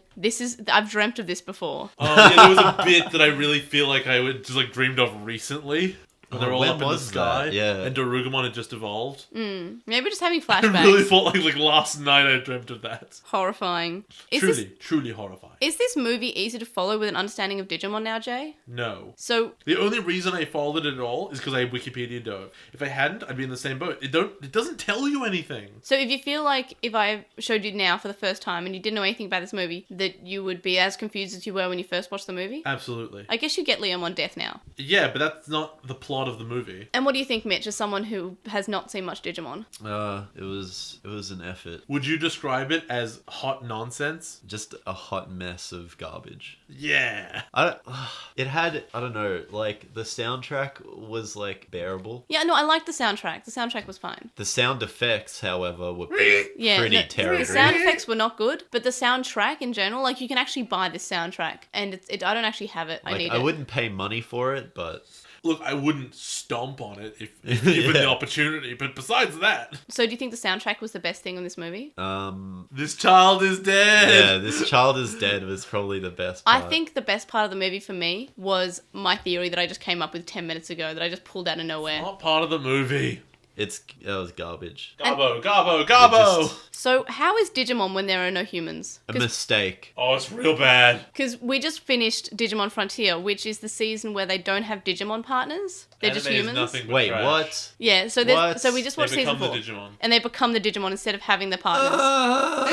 I've dreamt of this before? Oh, yeah, there was a bit that I really feel like I would just dreamed of recently. When they're all when up in the was sky, that? Yeah. and Darugumon had just evolved. Maybe just having I flashbacks. really thought like last night I dreamt of that. Horrifying. Truly horrifying. Is this movie easy to follow with an understanding of Digimon now, Jay? No. So The only reason I followed it at all is because I Wikipedia dove. If I hadn't, I'd be in the same boat. It doesn't tell you anything. So if you feel like if I showed you now for the first time and you didn't know anything about this movie, that you would be as confused as you were when you first watched the movie? Absolutely. I guess you get Leomon death now. Yeah, but that's not the plot of the movie. And what do you think, Mitch, as someone who has not seen much Digimon? It was an effort. Would you describe it as hot nonsense? Just a hot mess of garbage. Yeah. I don't know, like, the soundtrack was, like, bearable. Yeah, no, I liked the soundtrack. The soundtrack was fine. The sound effects, however, were Yeah, pretty terrible. The sound effects were not good, but the soundtrack in general, like, you can actually buy this soundtrack, and I don't actually have it. I Like, need I it. wouldn't pay money for it, but... Look, I wouldn't stomp on it if given the opportunity, but besides that... So do you think the soundtrack was the best thing in this movie? This child is dead! Yeah, This Child is Dead was probably the best part. I think the best part of the movie for me was my theory that I just came up with 10 minutes ago, that I just pulled out of nowhere. Not part of the movie. It was garbage. Gobbo! So how is Digimon when there are no humans? A mistake. Oh, it's real bad. Because we just finished Digimon Frontier, which is the season where they don't have Digimon partners. They're just Anime is humans. nothing but Wait, trash. what? Yeah, so What? so we just watched They season become 4. the Digimon. And they become the Digimon instead of having their partners.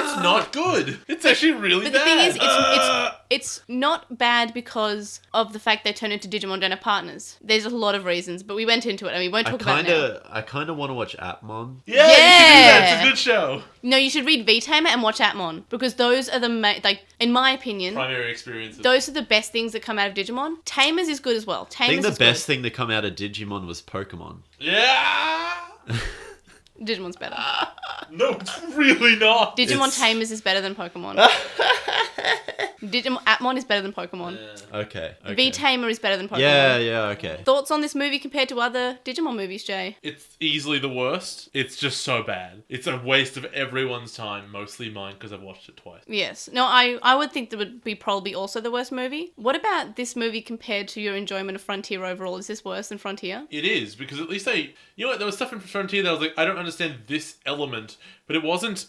It's not good. It's actually really But bad. the thing is, it's not bad because of the fact they turn into Digimon don't have partners. There's a lot of reasons, but we went into it and we won't talk about it now. I kind of want to watch Appmon. Yeah, you should do that. It's a good show. No, you should read V-Tamer and watch Atmon, because those are in my opinion, Primary experiences. those are the best things that come out of Digimon. Tamers is good as well. I Tamers think the is best thing to come out of Digimon was Pokemon. Yeah! good. Digimon's better. No, it's really not. Digimon It's- Tamers is better than Pokemon. Atmon is better than Pokemon. Okay. V-Tamer is better than Pokemon. Yeah, okay. Thoughts on this movie compared to other Digimon movies, Jay? It's easily the worst. It's just so bad. It's a waste of everyone's time, mostly mine, because I've watched it twice. Yes. No, I would think that would be probably also the worst movie. What about this movie compared to your enjoyment of Frontier overall? Is this worse than Frontier? It is, because at least you know what, there was stuff in Frontier that I was like, I don't understand this element, but it wasn't,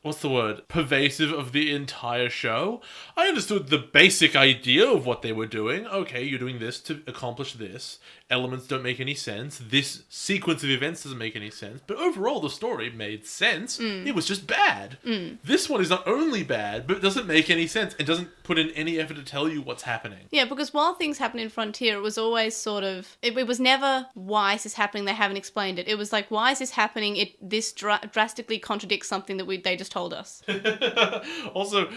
what's the word, pervasive of the entire show. I understood the basic idea of what they were doing. Okay, you're doing this to accomplish this. Elements don't make any sense. This sequence of events doesn't make any sense. But overall, the story made sense. It was just bad. This one is not only bad, but it doesn't make any sense and doesn't put in any effort to tell you what's happening. Yeah, because while things happen in Frontier, it was always sort of... It was never, why is this happening? They haven't explained it. It was like, why is this happening? This drastically contradicts something that they just told us. Also,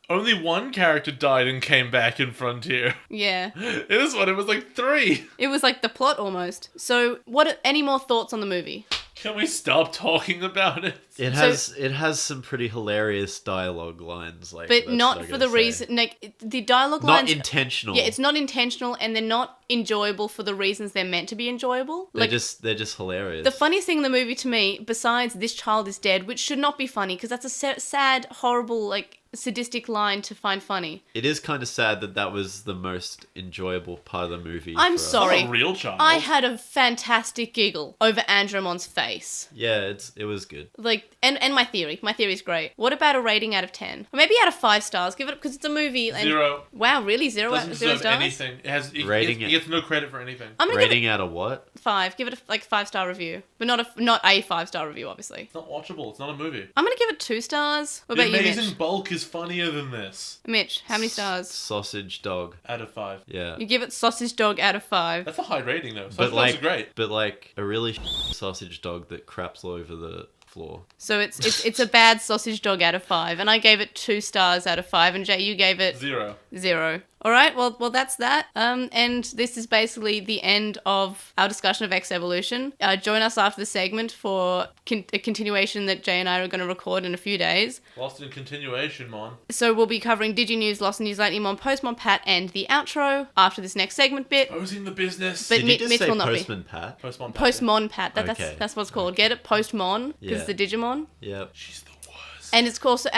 only one character died and came back in Frontier. Yeah. In this one, it was like 3. It was like the plot almost. So, any more thoughts on the movie? Can we stop talking about it? It has some pretty hilarious dialogue lines, like. But that's not what I for the gotta say. reason... Like, the dialogue Not lines... intentional. Yeah, it's not intentional, and they're not enjoyable for the reasons they're meant to be enjoyable. They're Like, just hilarious. the funniest thing in the movie to me, besides "This child is dead," which should not be funny because that's a sad, horrible, like sadistic line to find funny. It is kind of sad that was the most enjoyable part of the movie. I'm for us. sorry. Not a real child. I had a fantastic giggle over Andromon's face. Yeah, it was good. Like, and my theory. My theory is great. What about a rating out of 10? Or maybe out of 5 stars. Give it, because it's a movie. And, 0. Wow, really? Zero Doesn't zero deserve stars? anything. Rating He it. gets no credit for anything. I'm gonna give Rating out of what? it 5. Give it a 5-star review. But not a 5-star review, obviously. It's not watchable. It's not a movie. I'm gonna give it 2 stars. What The about you, Amazing Mitch? Bulk is funnier than this. Mitch, how many stars? Sausage dog. Out of 5. Yeah. You give it Sausage Dog out of 5. That's a high rating though. Sausage But dogs like, are great. but like a really sausage dog that craps all over the floor. So it's a bad Sausage Dog out of 5, and I gave it 2 stars out of 5, and Jay, you gave it 0. 0. All right, well, that's that. And this is basically the end of our discussion of X Evolution. Join us after the segment for a continuation that Jay and I are going to record in a few days. Lost in continuation, mon. So we'll be covering DigiNews, Newslatelymon, Postmon Pat, and the outro after this next segment bit. Posing the business. But Did you just Mitch say will not be. Postman Pat? Postmon Pat. Postmon Pat. Okay. That's what it's called. Get it? Postmon, because Yeah. the Digimon. Yep. She's the worst. And it's also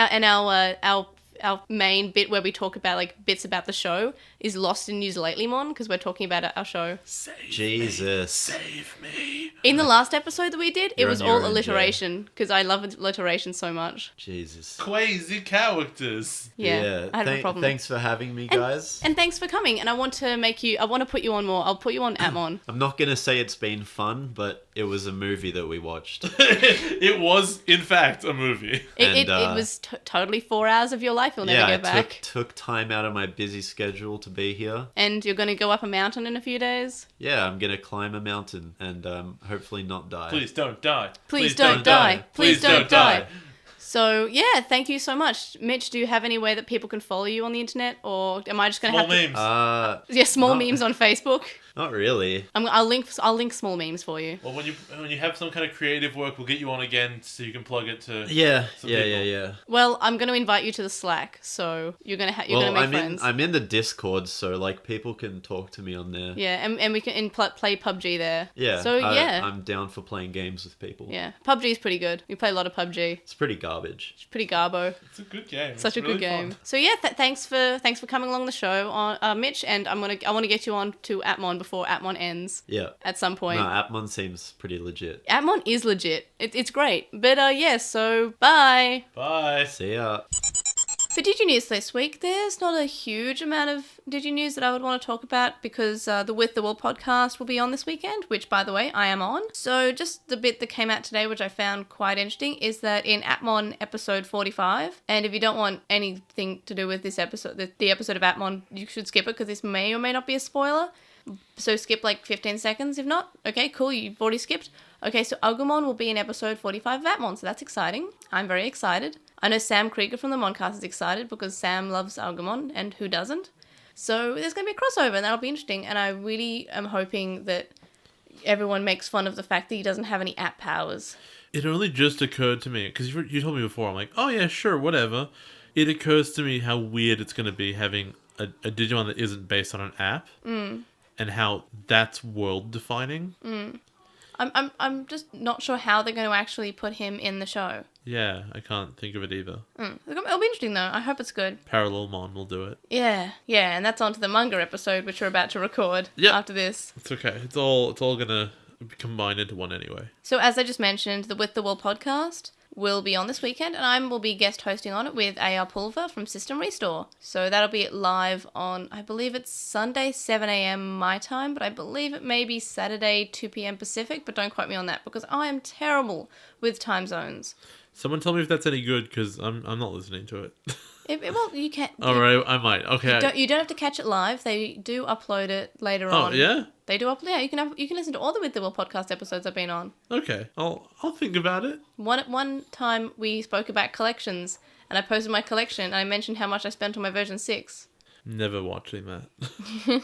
our main bit where we talk about like bits about the show is Lost in Newslatelymon, because we're talking about our show. Jesus. Save me. In the last episode that we did, it You're was on your all own, alliteration, because I love alliteration so much. Jesus. Crazy characters. Yeah, I had a problem. Thanks for having me, guys. And thanks for coming. And I want to put you on more. I'll put you on Atmon. I'm not gonna say it's been fun, but it was a movie that we watched. It was, in fact, a movie. It was totally 4 hours of your life you'll never Yeah, get I back. took time out of my busy schedule to be here. And you're going to go up a mountain in a few days? Yeah, I'm gonna climb a mountain and hopefully not die. Please don't die. Please don't die. Please don't die. So, yeah, thank you so much. Mitch, do you have any way that people can follow you on the internet? Or am I just going to Small have memes. to... Yeah, small Not- memes on Facebook. Not really. I'll link small memes for you. Well, when you have some kind of creative work, we'll get you on again so you can plug it to. Yeah, Some yeah, people. yeah. Well, I'm going to invite you to the Slack, so you're going to make friends. I'm in the Discord, so like people can talk to me on there. Yeah, and we can play PUBG there. Yeah. So, yeah. I'm down for playing games with people. Yeah, PUBG is pretty good. We play a lot of PUBG. It's pretty garbage. It's pretty garbo. It's a good game. Such It's a good really game. fun. So yeah, thanks for coming along the show, on Mitch, and I want to get you on to Atmon before Atmon ends Yeah. at some point. No, Appmon seems pretty legit. Atmon is legit. It's great. But yeah, so bye. Bye. See ya. For DigiNews this week, there's not a huge amount of DigiNews that I would want to talk about because the With the Will podcast will be on this weekend, which, by the way, I am on. So just the bit that came out today, which I found quite interesting, is that in Atmon episode 45, and if you don't want anything to do with this episode, the episode of Atmon, you should skip it because this may or may not be a spoiler. So skip like 15 seconds. If not, okay, cool, you've already skipped. Okay, so Agumon will be in episode 45 of Atmon, so that's exciting. I'm very excited. I know Sam Krieger from the Moncast is excited because Sam loves Agumon, and who doesn't? So there's going to be a crossover, and that'll be interesting. And I really am hoping that everyone makes fun of the fact that he doesn't have any app powers. It only just occurred to me because you told me before. I'm like, oh yeah, sure, whatever. It occurs to me how weird it's going to be having a Digimon that isn't based on an app, and how that's world defining. I'm just not sure how they're going to actually put him in the show. Yeah, I can't think of it either. It'll be interesting though. I hope it's good. Parallelmon will do it. Yeah, and that's on to the manga episode, which we're about to record Yep. after this. It's okay. It's all gonna combine into one anyway. So as I just mentioned, the With the Will podcast will be on this weekend, and I will be guest hosting on it with AR Pulver from System Restore. So that'll be live on, I believe it's Sunday 7 a.m. my time, but I believe it may be Saturday 2 p.m. Pacific, but don't quote me on that because I am terrible with time zones. Someone tell me if that's any good because I'm not listening to it. Well, you can't. All right, I might. Okay. You don't have to catch it live. They do upload it later on. Oh yeah. They do upload. Yeah, you can listen to all the With the Will podcast episodes I've been on. Okay. I'll think about it. One time we spoke about collections, and I posted my collection, and I mentioned how much I spent on my version 6. Never watching that.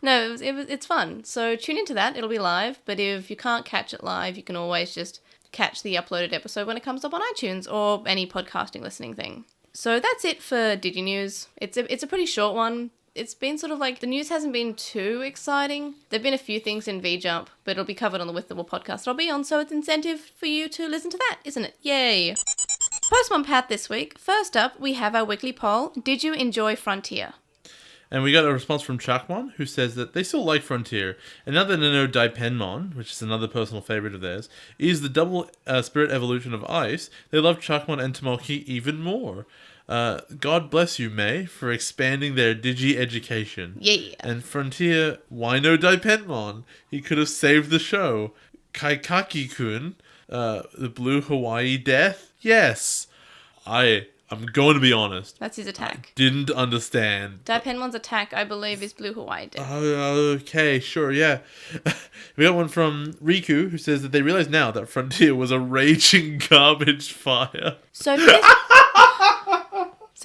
No, it's fun. So tune into that. It'll be live. But if you can't catch it live, you can always just catch the uploaded episode when it comes up on iTunes or any podcasting listening thing. So that's it for DigiNews. It's a pretty short one. It's been sort of like, the news hasn't been too exciting. There've been a few things in V-Jump, but it'll be covered on the With the Will podcast I'll be on, so it's incentive for you to listen to that, isn't it? Yay! Postmon Pat this week. First up, we have our weekly poll. Did you enjoy Frontier? And we got a response from Chakmon, who says that they still like Frontier. And now that they know Daipenmon, which is another personal favorite of theirs, is the double spirit evolution of Ice, they love Chakmon and Tomoki even more. God bless you, May, for expanding their Digi education. Yeah. And Frontier, why no Daipenmon? He could have saved the show. Kaikaki-kun, the Blue Hawaii Death? Yes. I'm going to be honest. That's his attack. Didn't understand. Daipenmon's attack, I believe, is Blue Hawaii Death. Okay, sure, yeah. We got one from Riku, who says that they realize now that Frontier was a raging garbage fire. So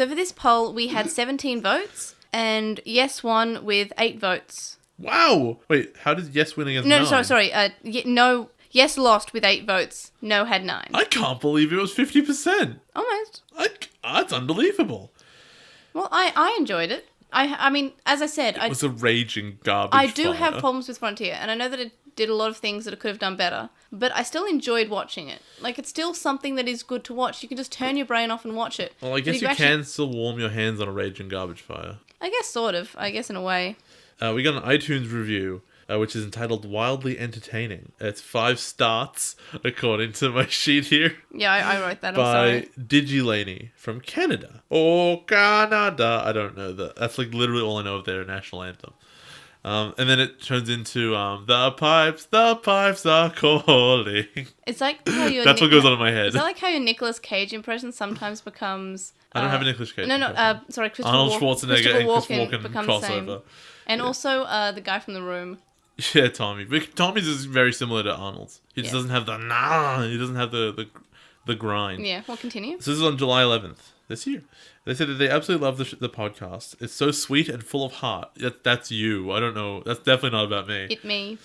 for this poll, we had 17 votes, and Yes won with 8 votes. Wow! Wait, how did Yes win against 9? No, sorry. No, Yes lost with 8 votes. No had 9. I can't believe it was 50%. Almost. That's unbelievable. Well, I enjoyed it. I mean, as I said, It was a raging garbage I do fire. have problems with Frontier, and I know that it did a lot of things that it could have done better, but I still enjoyed watching it. Like, it's still something that is good to watch. You can just turn your brain off and watch it. Well, I But guess if you actually- can still warm your hands on a raging garbage fire. I guess sort of. I guess in a way. We got an iTunes review, which is entitled Wildly Entertaining. It's 5 stars, according to my sheet here. Yeah, I wrote that. I'm By sorry. Digilani from Canada. Oh, Canada. I don't know that. That's like literally all I know of their national anthem. And then it turns into the pipes are calling. It's like how your That's what goes on in my head. Is that like how your Nicolas Cage impression sometimes becomes? I don't have a Nicolas Cage. No, impression. sorry, Christopher Arnold Walken. Schwarzenegger Christopher and Chris Walken Walken becomes the same. crossover. And also the guy from The Room. Yeah, Tommy. But Tommy's is very similar to Arnold's. He just Yeah. doesn't have the nah. He doesn't have the grind. Yeah, we'll continue. So this is on July 11th this year. They said that they absolutely love the podcast. It's so sweet and full of heart. That's you. I don't know. That's definitely not about me. It me.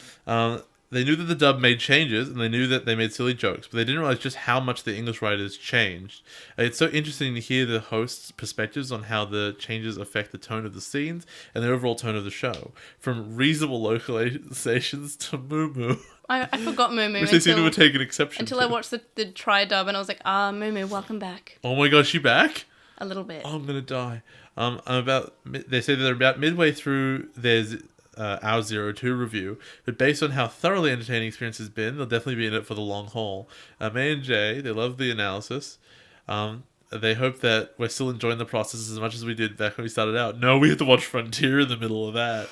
They knew that the dub made changes, and they knew that they made silly jokes, but they didn't realize just how much the English writers changed. It's so interesting to hear the hosts' perspectives on how the changes affect the tone of the scenes and the overall tone of the show. From reasonable localizations to Moo Moo. I forgot Moo Moo Which they seem to have taken exception until to. I watched the tri-dub and I was like, Moo Moo, welcome back. Oh my god, she back? A little bit. Oh, I'm gonna die. They say that they're about midway through their Our 02 review, but based on how thoroughly entertaining experience has been, they'll definitely be in it for the long haul. May and Jay, they love the analysis. They hope that we're still enjoying the process as much as we did back when we started out. No, we had to watch Frontier in the middle of that.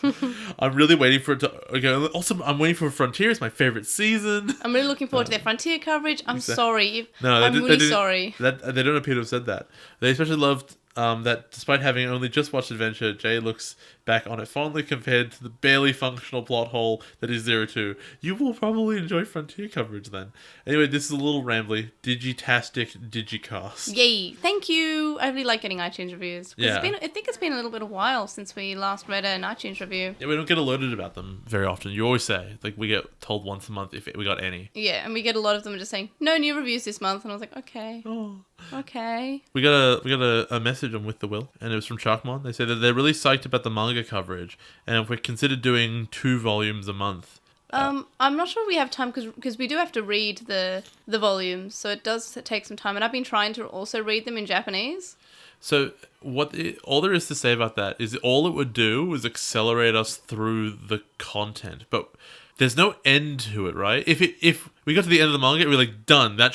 I'm really waiting for it to... Okay, also, I'm waiting for Frontier. It's my favorite season. I'm really looking forward to their Frontier coverage. I'm sorry. No, I'm really sorry. They don't appear to have said that. They especially loved that despite having only just watched Adventure, Jay looks back on it fondly compared to the barely functional plot hole that is 02. You will probably enjoy Frontier coverage then. Anyway, this is a little rambly. Digitastic Digicast. Yay. Thank you. I really like getting iTunes reviews. 'Cause Yeah. I think it's been a little bit of a while since we last read an iTunes review. Yeah, we don't get alerted about them very often. You always say, like, we get told once a month if we got any. Yeah, and we get a lot of them just saying, no new reviews this month. And I was like, okay. Oh. Okay. We got a message on With the Will, and it was from Chakmon. They said that they're really psyched about the manga coverage, and if we consider doing 2 volumes a month. I'm not sure we have time because we do have to read the volumes, so it does take some time. And I've been trying to also read them in Japanese. So all there is to say about that is all it would do is accelerate us through the content, but there's no end to it, right? If we got to the end of the manga, we're like, done. That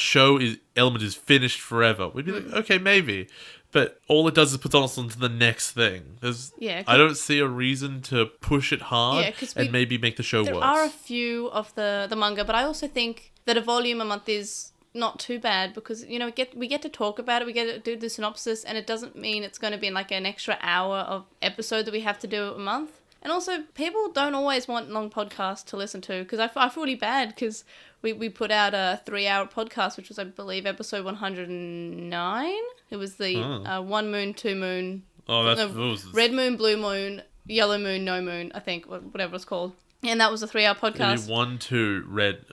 element is finished forever. We'd be like, okay, maybe. But all it does is put us onto the next thing. I don't see a reason to push it hard and maybe make the show worse. There are a few of the manga, but I also think that a volume a month is not too bad because, you know, we get to talk about it, we get to do the synopsis, and it doesn't mean it's going to be like an extra hour of episode that we have to do a month. And also, people don't always want long podcasts to listen to, because I feel really bad, because we put out a 3-hour podcast, which was, I believe, episode 109. It was the 1 moon, 2 moon... Red moon, blue moon, yellow moon, no moon, I think, whatever it's called. And that was a 3-hour podcast. 1, 2, red,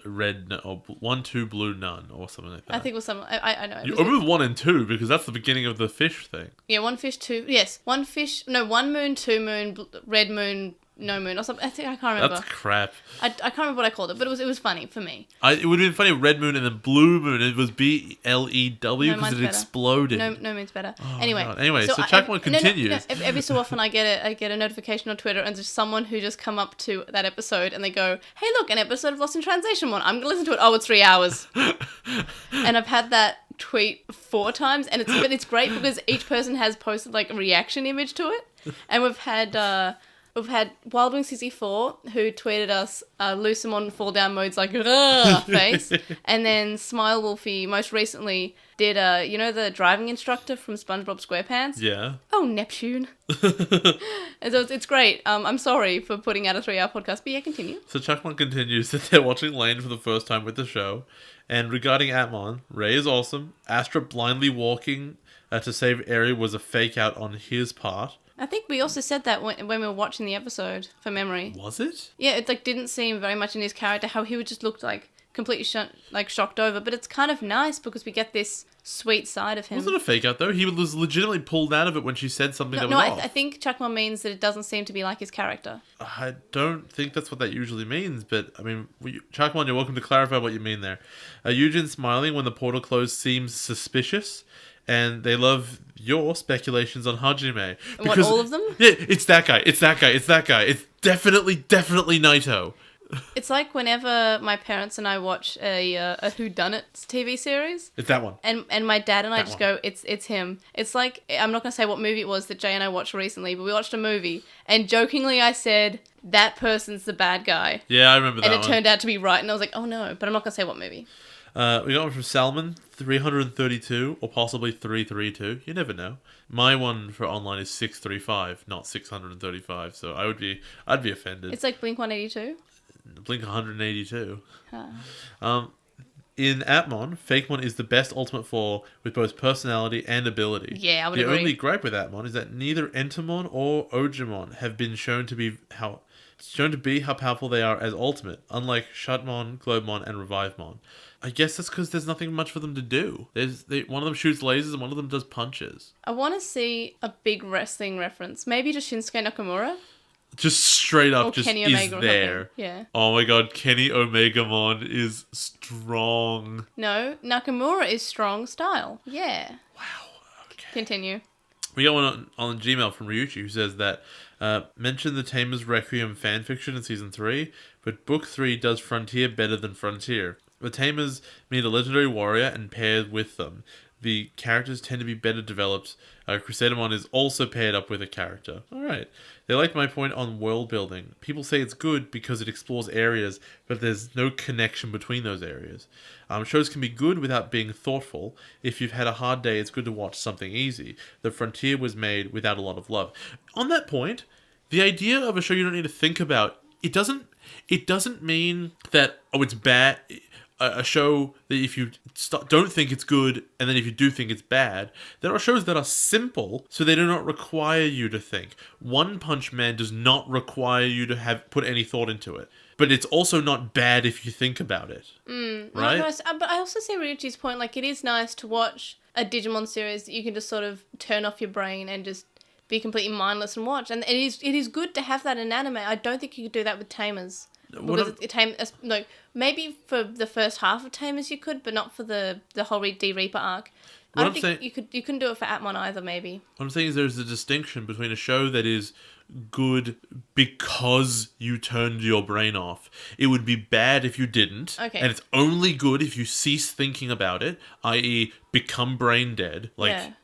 or 1, 2, blue, none, or something like that. I think it was something. I know. You open with 1 and 2 because that's the beginning of the fish thing. Yeah, 1 fish, 2. Yes, 1 fish. No, 1 moon, 2 moon, red moon, No Moon or something. I can't remember. That's crap. I can't remember what I called it, but it was funny for me. It would have been funny if Red Moon and then Blue Moon. It was BLEW No, because mine's it better. exploded. No Moon's better. Oh, Anyway. God. Anyway, so Chakmon continues. Every so often I get a notification on Twitter and there's someone who just come up to that episode and they go, "Hey, look, an episode of Lost in Translation Mon. I'm going to listen to it. Oh, it's 3 hours." And I've had that tweet 4 times, and it's great because each person has posted like a reaction image to it. And we've had Wild Wing 64 who tweeted us Lucemon fall down mode's like face, and then Smile Wolfie most recently did the driving instructor from SpongeBob SquarePants. Yeah. Oh, Neptune. And so it's great. I'm sorry for putting out a 3-hour podcast, but yeah, continue. So Chakmon continues that they're watching Lane for the first time with the show, and regarding Atmon, Ray is awesome. Astra blindly walking to save Eri was a fake out on his part. I think we also said that when we were watching the episode, for memory. Was it? Yeah, it like didn't seem very much in his character how he would just look like completely shocked over, but it's kind of nice because we get this sweet side of him. Wasn't a fake out though. He was legitimately pulled out of it when she said something that was off. I think Chakmon means that it doesn't seem to be like his character. I don't think that's what that usually means, but I mean, Chakmon, you're welcome to clarify what you mean there. Eugen smiling when the portal closed seems suspicious. And they love your speculations on Hajime. What, all of them? Yeah, it's that guy. It's definitely Naito. It's like whenever my parents and I watch a whodunit TV series. It's that one. And my dad and I just go, it's him. It's like, I'm not going to say what movie it was that Jay and I watched recently, but we watched a movie. And jokingly I said, that person's the bad guy. Yeah, I remember that And it turned out to be right. And I was like, oh no. But I'm not going to say what movie. We got one from Salmon, 332, or possibly 332. You never know. My one for online is 635, not 635. So I'd be offended. It's like Blink 182. Blink 182. Huh. In Atmon, Fakemon is the best Ultimate 4 with both personality and ability. Yeah, I would agree. The agree. only gripe with Atmon is that neither Entomon or Ojimon have been shown to be how powerful they are as Ultimate, unlike Shutmon, Globemon, and Revivemon. I guess that's because there's nothing much for them to do. One of them shoots lasers and one of them does punches. I want to see a big wrestling reference. Maybe just Shinsuke Nakamura. Just straight up, Or just Kenny is Omega or there. something. Yeah. Oh my god, Kenny Omegamon is strong. No, Nakamura is strong style. Yeah. Wow. Okay. Continue. We got one on Gmail from Ryuchi who says that mention the Tamer's Requiem fanfiction in Season 3, but Book 3 does Frontier better than Frontier. The Tamers meet a legendary warrior and paired with them. The characters tend to be better developed. Crusadermon is also paired up with a character. Alright. They like my point on world building. People say it's good because it explores areas, but there's no connection between those areas. Shows can be good without being thoughtful. If you've had a hard day, it's good to watch something easy. The Frontier was made without a lot of love. On that point, the idea of a show you don't need to think about, it doesn't mean that, it's bad. A show that if you don't think it's good, and then if you do think it's bad, there are shows that are simple, so they do not require you to think. One Punch Man does not require you to have put any thought into it, but it's also not bad if you think about it. Right? No, but I also see Ryuichi's point. Like, it is nice to watch a Digimon series that you can just sort of turn off your brain and just be completely mindless and watch. And it is good to have that in anime. I don't think you could do that with Tamers. Because maybe for the first half of Tamers you could, but not for the whole D-Reaper arc. I don't think you couldn't do it for Atmon either, maybe. What I'm saying is there's a distinction between a show that is good because you turned your brain off. It would be bad if you didn't. Okay. And it's only good if you cease thinking about it, i.e. become brain dead.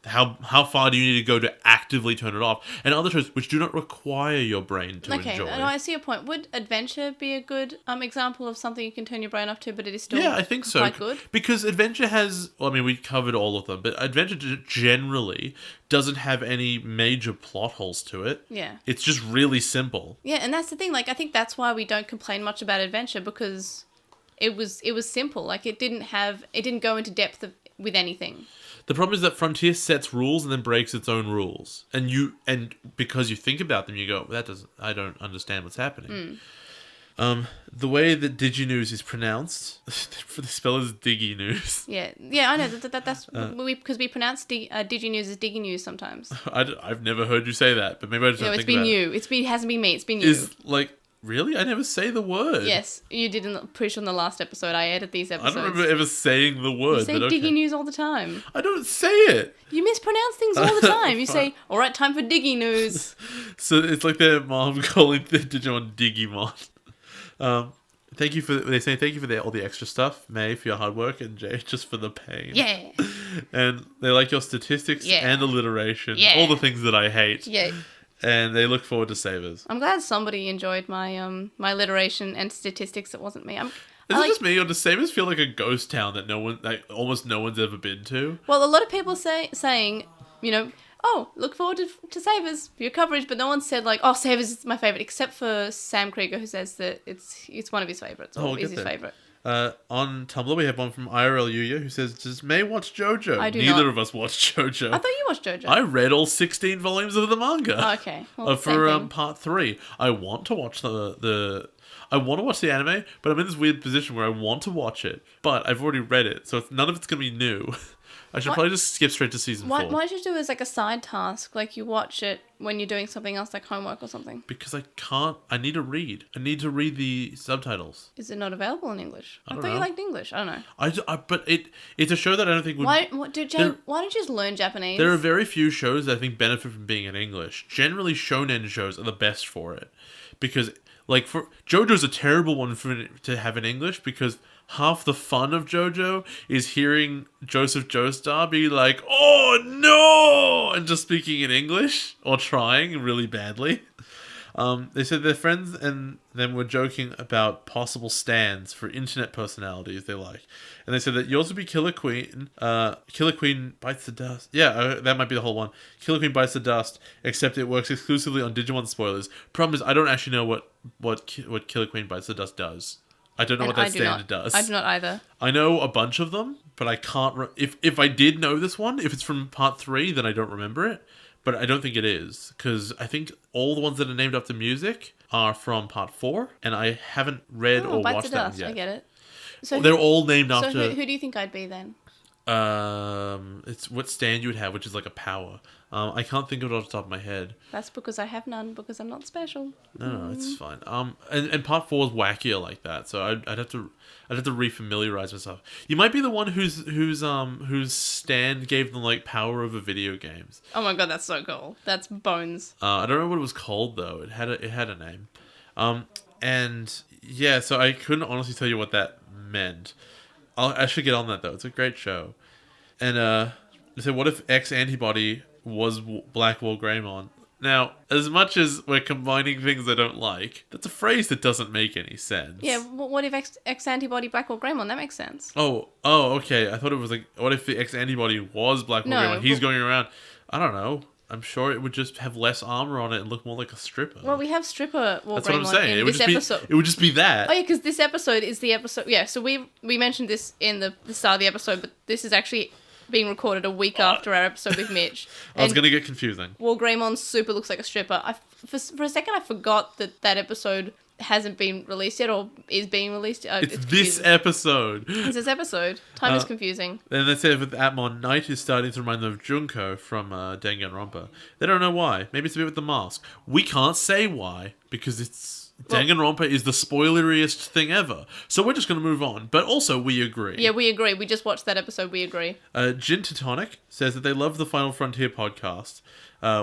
How far do you need to go to actively turn it off? And other shows which do not require your brain to enjoy. Okay, no, I see your point. Would Adventure be a good example of something you can turn your brain off to, but it is still I think so. quite good? Because Adventure has... Well, I mean, we covered all of them, but Adventure generally doesn't have any major plot holes to it. Yeah. It's just really simple. Yeah, and that's the thing. Like, I think that's why we don't complain much about Adventure, because it was simple. Like, it didn't go into depth with anything. The problem is that Frontier sets rules and then breaks its own rules. And because you think about them, you go, I don't understand what's happening. The way that DigiNews is pronounced, the spell is DigiNews. Yeah, I know that's because we pronounce DigiNews as DigiNews sometimes. I've never heard you say that, but maybe I just don't It's think been about you. It hasn't been me. It's been you. Really? I never say the word. Yes, you did pretty sure in the last episode. I edit these episodes. I don't remember ever saying the word. You say DigiNews all the time. I don't say it. You mispronounce things all the time. You say, "All right, time for DigiNews." So it's like their mom calling the Digimon Digimon. They say thank you for all the extra stuff, May for your hard work, and Jay just for the pain. Yeah. And they like your statistics and alliteration, all the things that I hate. Yeah. And they look forward to Savers. I'm glad somebody enjoyed my my alliteration and statistics. It wasn't me. Is it just me, or does Savers feel like a ghost town that almost no one's ever been to? Well, a lot of people saying, oh, look forward to Savers for your coverage, but no one said like, oh, Savers is my favorite, except for Sam Krieger, who says that it's one of his favorites, or is his favorite. On Tumblr, we have one from IRL Yuya who says, does May watch JoJo? I do Neither not. of us watch JoJo. I thought you watched JoJo. I read all 16 volumes of the manga. Oh, okay. Well, for part 3. I want to watch I want to watch the anime, but I'm in this weird position where I want to watch it, but I've already read it, so none of it's going to be new. I should probably just skip straight to season 4. Why don't you do it as like a side task? Like you watch it when you're doing something else, like homework or something. Because I can't. I need to read. I need to read the subtitles. Is it not available in English? I thought know. you liked English. I don't know. But it's a show that I don't think would... Why don't you just learn Japanese? There are very few shows that I think benefit from being in English. Generally, shonen shows are the best for it. Because, like, JoJo's a terrible one to have in English because... half the fun of JoJo is hearing Joseph Joestar be like, oh no, and just speaking in English or trying really badly. They said their friends and them were joking about possible stands for internet personalities they like. And they said that yours would be Killer Queen. Killer Queen Bites the Dust. Yeah, that might be the whole one. Killer Queen Bites the Dust, except it works exclusively on Digimon spoilers. Problem is, I don't actually know what Killer Queen Bites the Dust does. I don't know what that standard does. I do not either. I know a bunch of them, but I can't... If I did know this one, if it's from part 3, then I don't remember it. But I don't think it is, because I think all the ones that are named after music are from part 4, and I haven't read or watched them yet. I get it. So they're all named after... So who do you think I'd be then? It's what stand you would have, which is like a power. I can't think of it off the top of my head. That's because I have none, because I'm not special. No, it's fine. And part 4 is wackier like that, so I'd have to refamiliarize myself. You might be the one whose stand gave them like power over video games. Oh my god, that's so cool. That's bones. I don't know what it was called though. It had a name. And yeah, so I couldn't honestly tell you what that meant. I should get on that though. It's a great show. And so what if X Antibody was Black Wall Greymon? Now, as much as we're combining things I don't like, that's a phrase that doesn't make any sense. Yeah, what if X Antibody Black Wall Greymon? That makes sense. Oh, okay. I thought it was like, what if the X Antibody was Black Wall Greymon? He's going around. I don't know. I'm sure it would just have less armor on it and look more like a stripper. Well, we have stripper Wall That's what I'm Greymon saying. in this episode. It would just be that. Oh yeah, because this episode is the episode. Yeah, so we mentioned this in the start of the episode, but this is actually being recorded a week after our episode with Mitch. I was going to get confusing. Wall Greymon super looks like a stripper. For a second, I forgot that episode hasn't been released yet or is being released. It's this episode. It's this episode. Time is confusing. Then they said with Atmon, Night is starting to remind them of Junko from Danganronpa. They don't know why. Maybe it's a bit with the mask. We can't say why because Danganronpa is the spoileriest thing ever. So we're just going to move on. But also, we agree. Yeah, we agree. We just watched that episode. We agree. Gin Tonic says that they love the Final Frontier podcast.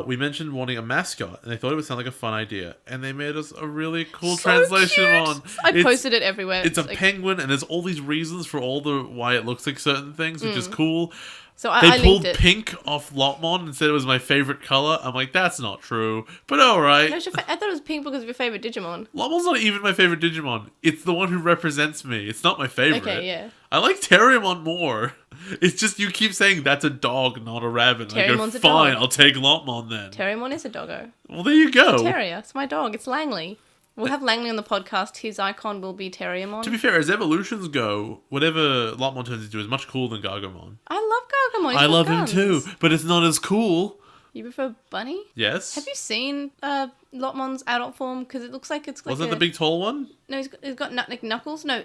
We mentioned wanting a mascot, and they thought it would sound like a fun idea. And they made us a really cool Translationmon. I posted it everywhere. It's a penguin, and there's all these reasons for why it looks like certain things, which is cool. So they pulled pink off Lotmon and said it was my favorite color. I'm like, that's not true. But alright. No, I thought it was pink because of your favorite Digimon. Lotmon's not even my favorite Digimon. It's the one who represents me. It's not my favorite. Okay, yeah. I like Terriermon more. It's just you keep saying that's a dog, not a rabbit. Terriermon's I go, fine, a dog. I'll take Lotmon then. Terriermon is a doggo. Well, there you go. It's a terrier. It's my dog. It's Langley. We'll have Langley on the podcast. His icon will be Terriermon. To be fair, as evolutions go, whatever Lotmon turns into is much cooler than Gargomon. I love Gargomon. I love him too, but it's not as cool. You prefer bunny? Yes. Have you seen Lotmon's adult form? Because it looks like it's like Wasn't it the big tall one? No, he's got like knuckles. No,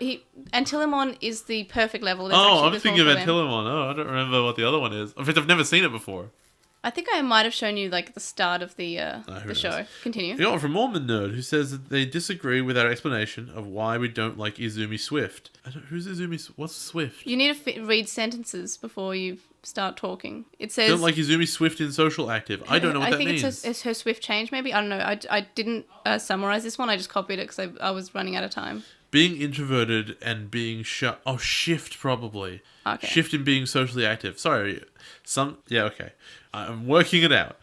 Antillimon is the perfect level. There's Oh, actually I'm thinking of one for them. Antillimon. Oh, I don't remember what the other one is. In fact, I've never seen it before. I think I might have shown you like the start of the who show. knows? Continue. We got one from Mormon Nerd who says that they disagree with our explanation of why we don't like Izumi Swift. Who's Izumi? What's Swift? You need to read sentences before you start talking. It says... Don't like Izumi Swift in social active. I don't know what that means. I think it's her swift change, maybe. I don't know. I didn't summarize this one. I just copied it because I was running out of time. Being introverted and being shy. Oh, shift probably. Okay. Shift in being socially active. Sorry. Yeah, okay. I'm working it out.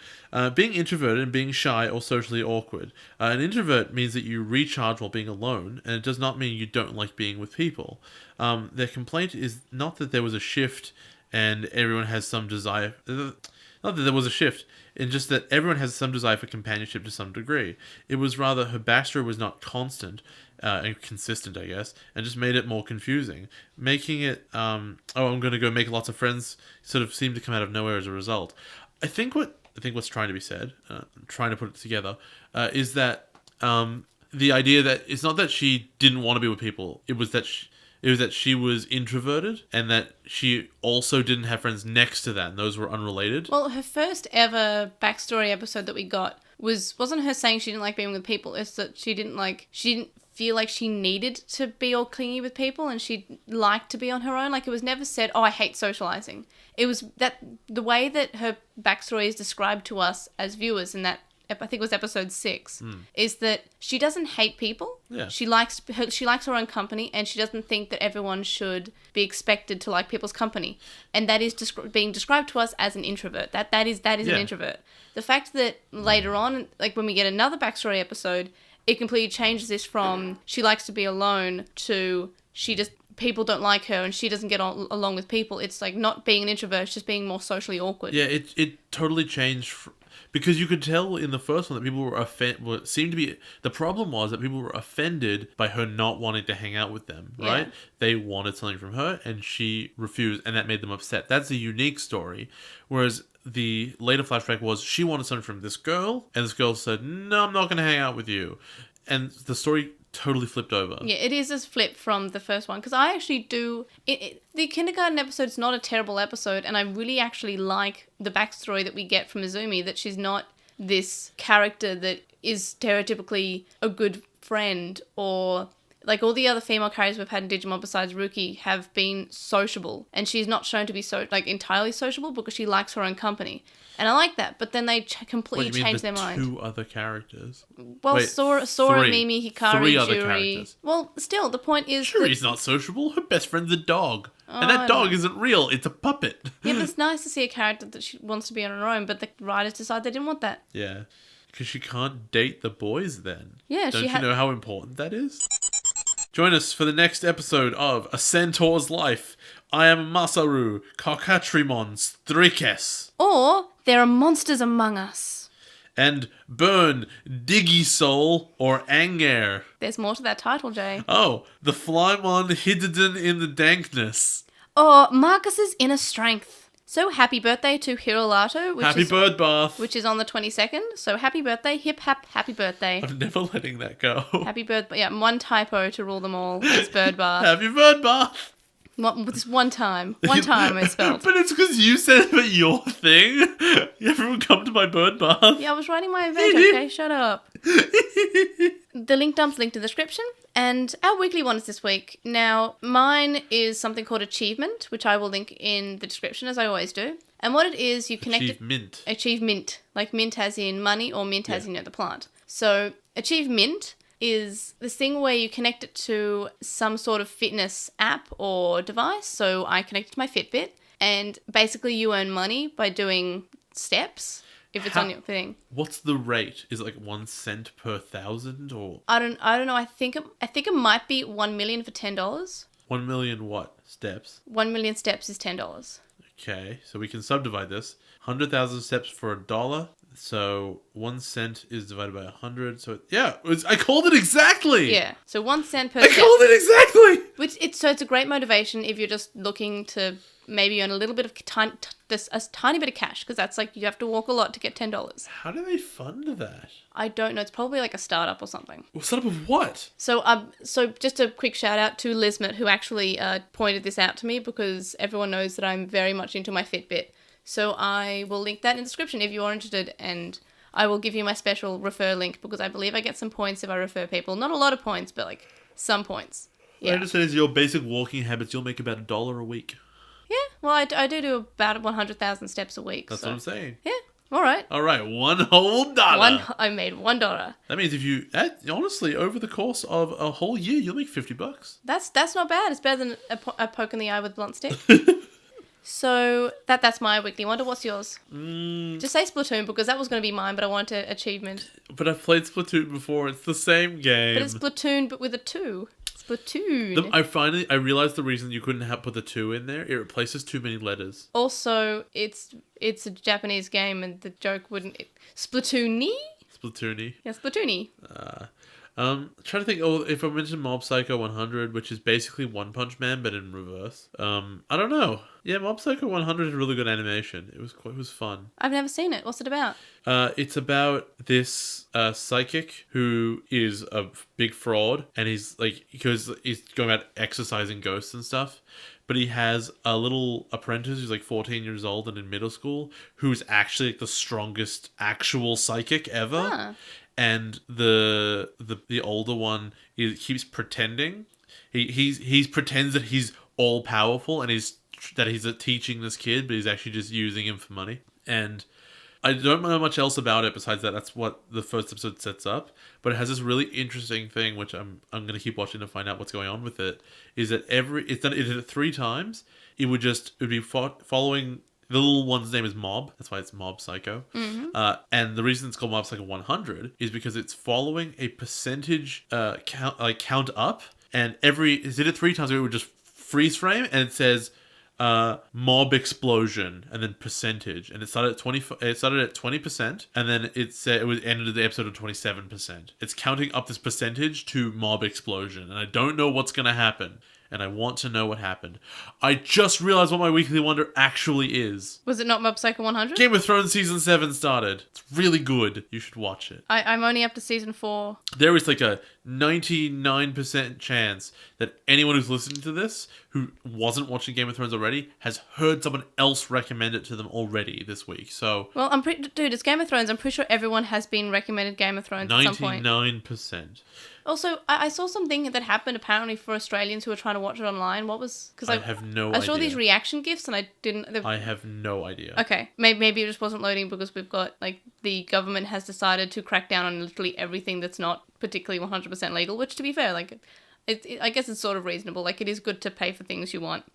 Being introverted and being shy or socially awkward. An introvert means that you recharge while being alone, and it does not mean you don't like being with people. Their complaint is not that there was a shift and everyone has some desire... Not that there was a shift, in just that everyone has some desire for companionship to some degree. It was rather her backstory was not constant and consistent, I guess, and just made it more confusing. Making it, I'm going to go make lots of friends sort of seemed to come out of nowhere as a result. I think what's trying to be said, trying to put it together, is that the idea that it's not that she didn't want to be with people, it was that she was introverted and that she also didn't have friends next to that, and those were unrelated. Well, her first ever backstory episode that we got wasn't her saying she didn't like being with people. It's that she didn't feel like she needed to be all clingy with people, and she liked to be on her own. Like, it was never said, oh, I hate socializing. It was that the way that her backstory is described to us as viewers in that, I think it was episode 6, is that she doesn't hate people. Yeah. She likes her own company, and she doesn't think that everyone should be expected to like people's company. And that is being described to us as an introvert. That is an introvert. The fact that later on, like when we get another backstory episode, it completely changes this from she likes to be alone to people don't like her and she doesn't get along with people. It's like not being an introvert, it's just being more socially awkward. Yeah, it totally changed because you could tell in the first one that people were the problem was that people were offended by her not wanting to hang out with them, right? Yeah. They wanted something from her and she refused, and that made them upset. That's a unique story. Whereas the later flashback was she wanted something from this girl, and this girl said, no, I'm not going to hang out with you. And the story totally flipped over. Yeah, it is a flip from the first one, because I actually do... the kindergarten episode's not a terrible episode, and I really actually like the backstory that we get from Izumi, that she's not this character that is stereotypically a good friend, or... Like, all the other female characters we've had in Digimon besides Ruki have been sociable, and she's not shown to be entirely sociable because she likes her own company. And I like that, but then they completely change their mind. 2 other characters? Well, Wait, Sora, 3. Mimi, Hikari, 3 other Juri. characters. Well, still, the point is Shuri's not sociable. Her best friend's a dog. And I that dog know. isn't real. It's a puppet. Yeah, but it's nice to see a character that she wants to be on her own, but the writers decide they didn't want that. Yeah. Because she can't date the boys then. Yeah, Don't you know how important that is? Join us for the next episode of A Centaur's Life. I am Masaru, Karkatrimon Strikes. Or, there are monsters among us. And Burn, Digisoul, or Anger. There's more to that title, Jay. Oh, the Flymon hidden in the dankness. Or, Marcus's inner strength. So, happy birthday to Hirolato, Happy bird bath. which is on the 22nd. So, happy birthday, hip hap, happy birthday. I'm never letting that go. Happy birthday. Yeah, one typo to rule them all. It's bird bath. Happy bird bath. Just one time. One time I spelled. But it's because you said it at your thing. Everyone come to my bird bath. Yeah, I was writing my event, okay? Shut up. The link dump's linked in the description. And our weekly one is this week. Now, mine is something called Achievement, which I will link in the description, as I always do. And what it is, you connect Achievement. Achievement. Like mint as in money, or mint as in the plant. So, Achievement is this thing where you connect it to some sort of fitness app or device. So, I connect it to my Fitbit. And basically, you earn money by doing steps. If it's on your thing. What's the rate? Is it like 1 cent per 1,000 or? I don't know. I think it might be 1 million for $10. 1 million what? Steps? 1 million steps is $10. Okay, so we can subdivide this. 100,000 steps for $1. So 1 cent is divided by 100. So yeah, I called it exactly. Yeah. So 1 cent per I step. called it exactly. It's a great motivation if you're just looking to maybe earn a little bit of a tiny bit of cash, because that's like you have to walk a lot to get $10. How do they fund that? I don't know. It's probably like a startup or something. Well, set up of what? So just a quick shout out to Lismet, who actually pointed this out to me, because everyone knows that I'm very much into my Fitbit. So I will link that in the description if you are interested, and I will give you my special refer link, because I believe I get some points if I refer people. Not a lot of points, but like some points. Yeah. I understand is your basic walking habits, you'll make about $1 a week. Yeah, well, I do about 100,000 steps a week. That's what I'm saying. Yeah, all right. All right, $1 whole. I made $1. That means honestly, over the course of a whole year, you'll make $50. That's not bad. It's better than a poke in the eye with a blunt stick. So that's my weekly wonder. What's yours? Just say Splatoon, because that was going to be mine, but I want an achievement. But I've played Splatoon before. It's the same game. But it's Splatoon, but with a 2. Splatoon. I realized the reason you couldn't put the 2 in there. It replaces too many letters. Also, it's a Japanese game, and the joke wouldn't... Splatoony? Splatoony. Yeah, Splatoony. Trying to think. Oh, if I mentioned Mob Psycho 100, which is basically One Punch Man but in reverse. I don't know. Yeah, Mob Psycho 100 is really good animation. It was fun. I've never seen it. What's it about? It's about this psychic who is a big fraud, and he's going about exorcising ghosts and stuff. But he has a little apprentice who's like 14 years old and in middle school, who's actually like the strongest actual psychic ever. Huh. And the older one keeps pretending. He pretends that he's all powerful, and he's teaching this kid, but he's actually just using him for money. And I don't know much else about it besides that. That's what the first episode sets up. But it has this really interesting thing, which I'm gonna keep watching to find out what's going on with it. Is that it did it 3 times. It would be following. The little one's name is Mob. That's why it's Mob Psycho. Mm-hmm. And the reason it's called Mob Psycho 100 is because it's following a percentage count up. And it did it 3 times. It would just freeze frame, and it says mob explosion and then percentage. And it started at 20%, and then it ended the episode at 27%. It's counting up this percentage to mob explosion, and I don't know what's gonna happen. And I want to know what happened. I just realized what my weekly wonder actually is. Was it not Mob Psycho 100? Game of Thrones Season 7 started. It's really good. You should watch it. I'm only up to Season 4. There is like a 99% chance that anyone who's listening to this, who wasn't watching Game of Thrones already, has heard someone else recommend it to them already this week. So, well, it's Game of Thrones. I'm pretty sure everyone has been recommended Game of Thrones at some point. 99%. Also, I saw something that happened apparently for Australians who were trying to watch it online. What was... Because I have no idea. I saw these reaction GIFs and I didn't... I have no idea. Okay, maybe it just wasn't loading because we've got, like, the government has decided to crack down on literally everything that's not particularly 100% legal, which, to be fair, like, I guess it's sort of reasonable. Like, it is good to pay for things you want.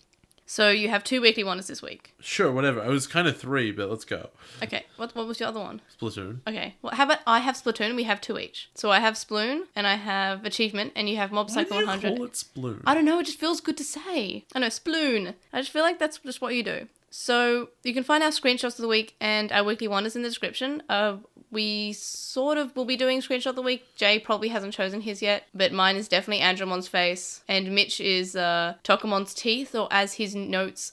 So you have 2 weekly wonders this week. Sure, whatever. I was kind of 3, but let's go. Okay, what was your other one? Splatoon. Okay, well, how about I have Splatoon and we have 2 each. So I have Sploon and I have Achievement and you have Mob Psycho 100. Why do you call it Sploon? I don't know, it just feels good to say. I know, Sploon. I just feel like that's just what you do. So you can find our screenshots of the week and our weekly wonders in the description. We sort of will be doing screenshot of the week. Jay probably hasn't chosen his yet, but mine is definitely Andromon's face, and Mitch is Tokamon's teeth, or as his notes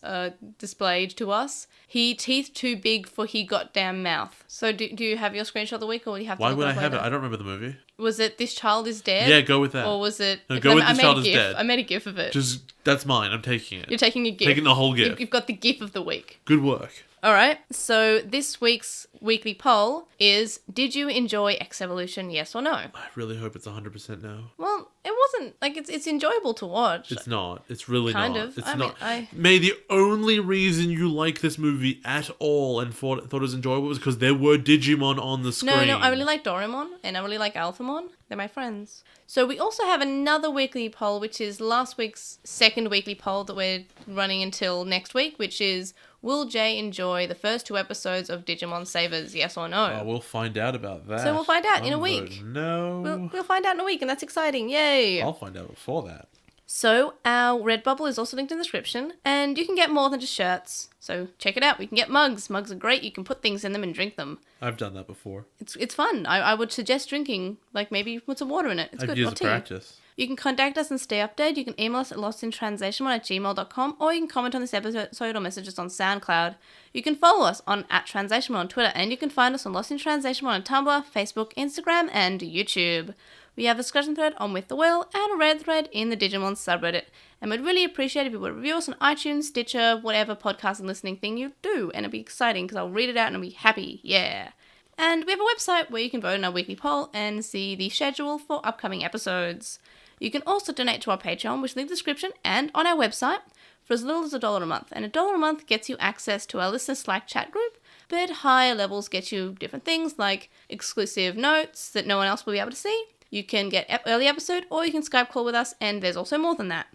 displayed to us, he teeth too big for he goddamn mouth. So do you have your screenshot of the week, or do you have to Why look would up I have later? it? I don't remember the movie. Was it This Child Is Dead? Yeah, go with that. Or was it... No, go with This Child Is GIF. Dead. I made a GIF of it. That's mine. I'm taking it. You're taking a GIF. Taking the whole GIF. You've got the GIF of the week. Good work. Alright, so this week's weekly poll is, did you enjoy X Evolution, yes or no? I really hope it's 100% now. Well, it wasn't, like, it's enjoyable to watch. It's not. It's really kind not. Of. It's I not. mean, May the only reason you like this movie at all and thought it was enjoyable was because there were Digimon on the screen. No, I really like Doraemon, and I really like Alphamon. They're my friends. So we also have another weekly poll, which is last week's second weekly poll that we're running until next week, which is, will Jay enjoy the first 2 episodes of Digimon Savers, yes or no? Oh, we'll find out about that. So we'll find out in a week. No. We'll find out in a week, and that's exciting. Yay! I'll find out before that. So our Redbubble is also linked in the description, and you can get more than just shirts. So check it out. We can get mugs. Mugs are great. You can put things in them and drink them. I've done that before. It's fun. I would suggest drinking, like maybe put some water in it. It's I've good. used Or to tea. practice. You can contact us and stay updated. You can email us at LostinTranslationmon@gmail.com, or you can comment on this episode or message us on SoundCloud. You can follow us on @TranslationMon on Twitter, and you can find us on LostinTranslationmon on Tumblr, Facebook, Instagram, and YouTube. We have a discussion thread on With the Will and a Reddit thread in the Digimon subreddit. And we'd really appreciate if you would review us on iTunes, Stitcher, whatever podcast and listening thing you do. And it'd be exciting because I'll read it out and I'll be happy. Yeah. And we have a website where you can vote in our weekly poll and see the schedule for upcoming episodes. You can also donate to our Patreon, which is in the description and on our website, for as little as $1 a month. And $1 a month gets you access to our listener Slack chat group, but higher levels get you different things like exclusive notes that no one else will be able to see. You can get early episode, or you can Skype call with us, and there's also more than that.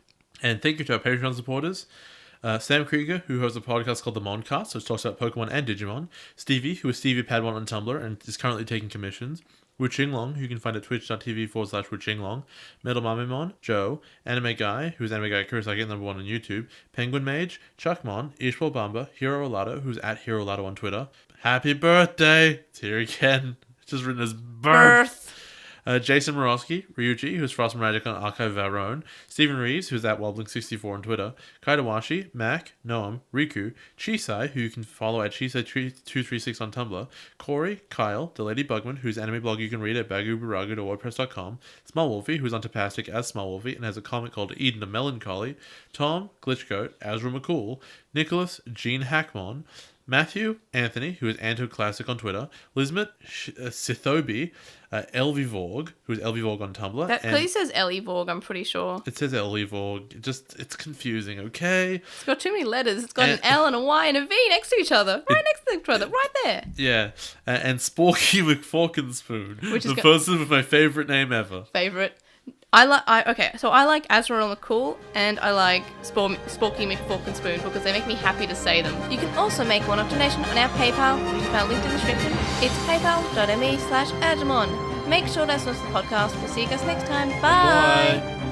And thank you to our Patreon supporters. Sam Krieger, who hosts a podcast called The Moncast, which talks about Pokemon and Digimon. Stevie, who is Stevie Padwan on Tumblr and is currently taking commissions. Wu Qinglong, who you can find at twitch.tv/Wu Qinglong. Metal Mamimon, Joe, Anime Guy, who's Anime Guy Kurosaki, #1 on YouTube. Penguin Mage, Chuckmon, Ishwal Bamba, Hiro Olato, who's at Hiro Olato on Twitter. Happy birthday! It's here again. It's just written as birth. Jason Morosky, Ryuji, who's Frost Magic on Archive of Our Own, Stephen Reeves, who's at Wobbling64 on Twitter, Kaidawashi, Mac, Noam, Riku, Chisai, who you can follow at Chisai236 on Tumblr, Corey, Kyle, The Lady Bugman, whose anime blog you can read at bagubaragu.wordpress.com, Smallwolfie, who's on Tapastic as Smallwolfie and has a comic called Eden of Melancholy, Tom, Glitchgoat, Azra McCool, Nicholas, Gene Hackmon, Matthew, Anthony, who is Anto Classic on Twitter, Lismet, Sithobi, Elvivorg, who is Elvivorg on Tumblr. That clearly says Elvivorg, I'm pretty sure. It says Elvivorg. It's confusing, okay? It's got too many letters. It's got an L and a Y and a V next to each other. Next to each other. Right there. Yeah. And Sporky McForkenspoon. Which is the person with my favourite name ever. Favourite. I like Azrael McCool and I like Sporky McForkenspoon because they make me happy to say them. You can also make one-off donation on our PayPal, which is found linked in the description. It's paypal.me/Adamon. Make sure to listen to the podcast. We'll see you guys next time. Bye. Bye.